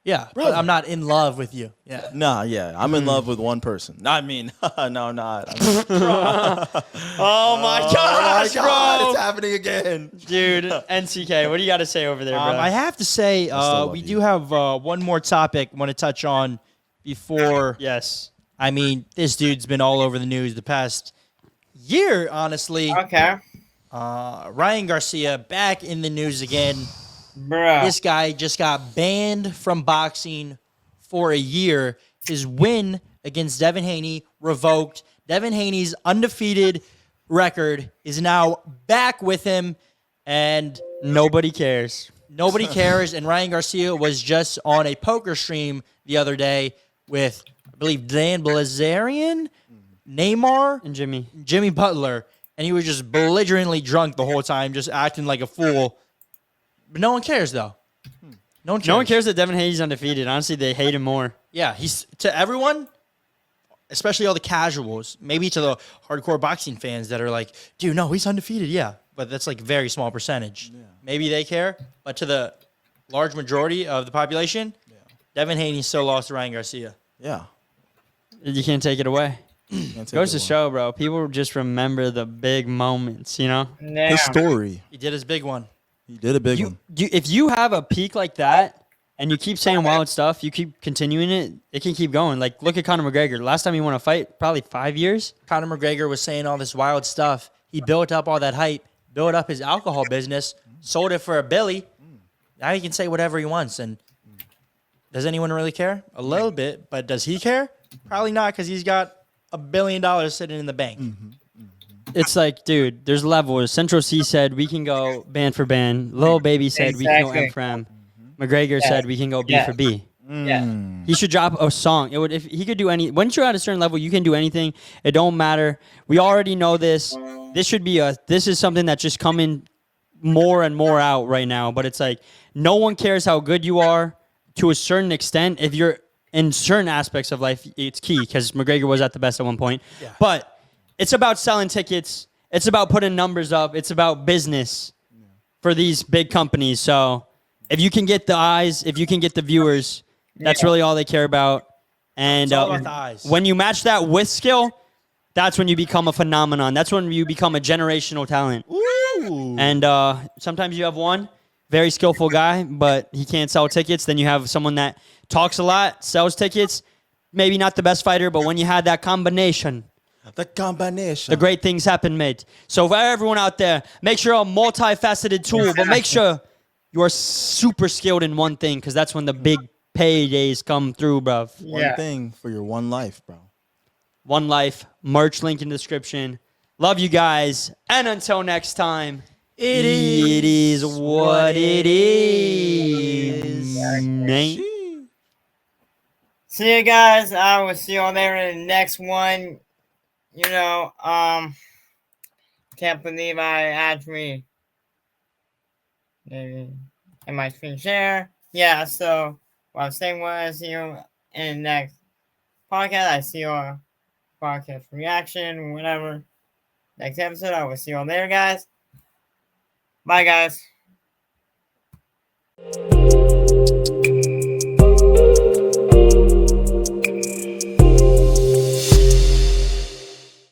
[SPEAKER 3] Yeah, but
[SPEAKER 6] Brother.
[SPEAKER 3] I'm not in love with you. Yeah.
[SPEAKER 6] Nah, yeah. I'm in love with one person. I mean, no, I'm not.
[SPEAKER 2] Oh my gosh, bro.
[SPEAKER 6] It's happening again.
[SPEAKER 2] Dude, NCK, what do you got to say over there, bro?
[SPEAKER 3] I have to say,
[SPEAKER 6] still love
[SPEAKER 3] we
[SPEAKER 6] you.
[SPEAKER 3] do have one more topic I want to touch on before.
[SPEAKER 2] Yes.
[SPEAKER 3] I mean, this dude's been all over the news the past year, honestly.
[SPEAKER 1] Okay.
[SPEAKER 3] Ryan Garcia back in the news again.
[SPEAKER 1] Bruh.
[SPEAKER 3] This guy just got banned from boxing for a year. His win against Devin Haney revoked. Devin Haney's undefeated record is now back with him, and
[SPEAKER 2] nobody cares.
[SPEAKER 3] Nobody cares. And Ryan Garcia was just on a poker stream the other day with, I believe, Dan Blazarian, Neymar,
[SPEAKER 2] and
[SPEAKER 3] Jimmy Butler. And he was just belligerently drunk the whole time, just acting like a fool. But no one cares, though. No one cares
[SPEAKER 2] that Devin Haney's undefeated. Honestly, they hate him more.
[SPEAKER 3] Yeah, he's to everyone, especially all the casuals, maybe to the hardcore boxing fans that are like, dude, no, he's undefeated. Yeah, but that's like very small percentage. Yeah. Maybe they care, but to the large majority of the population, Devin Haney still lost to Ryan Garcia.
[SPEAKER 6] Yeah.
[SPEAKER 2] You can't take it away. Goes to show, bro. People just remember the big moments, you know?
[SPEAKER 6] Yeah. His story.
[SPEAKER 3] He did his big one.
[SPEAKER 6] He did a big one.
[SPEAKER 2] If you have a peak like that and you keep saying wild stuff, you keep continuing it, it can keep going. Like, look at Conor McGregor. Last time he won a fight, probably 5 years.
[SPEAKER 3] Conor McGregor was saying all this wild stuff. He built up all that hype, built up his alcohol business, sold it for a billy. Now he can say whatever he wants. And does anyone really care? A little bit, but does he care? Probably not, because he's got $1 billion sitting in the bank.
[SPEAKER 2] It's like, dude, there's levels. Central C said we can go band for band. Lil Baby said we can go M for M. McGregor said we can go B for B. He should drop a song. It would if he could do any. Once you're at a certain level, you can do anything. It don't matter. We already know this. This is something that's just coming more and more out right now. But it's like no one cares how good you are to a certain extent. If you're in certain aspects of life, it's key because McGregor was at the best at one point. Yeah. But it's about selling tickets. It's about putting numbers up. It's about business for these big companies. So if you can get the eyes, if you can get the viewers, that's really all they care about. And when you match that with skill, that's when you become a phenomenon. That's when you become a generational talent. Ooh. And sometimes you have one very skillful guy, but he can't sell tickets. Then you have someone that talks a lot, sells tickets, maybe not the best fighter, but when you had that combination, the great things happen, mate. So for everyone out there, make sure you're a multifaceted tool, but make sure you are super skilled in one thing, because that's when the big paydays come through, bro.
[SPEAKER 6] One thing for your one life, bro.
[SPEAKER 2] One life. Merch link in the description. Love you guys. And until next time, it is what it is.
[SPEAKER 1] See you guys. I will see you all there in the next one. You know, can't believe I actually in my screen share. Yeah, so what I'm saying was, see you in the next podcast. I see your podcast reaction, whatever. Next episode, I will see you all there, guys. Bye, guys.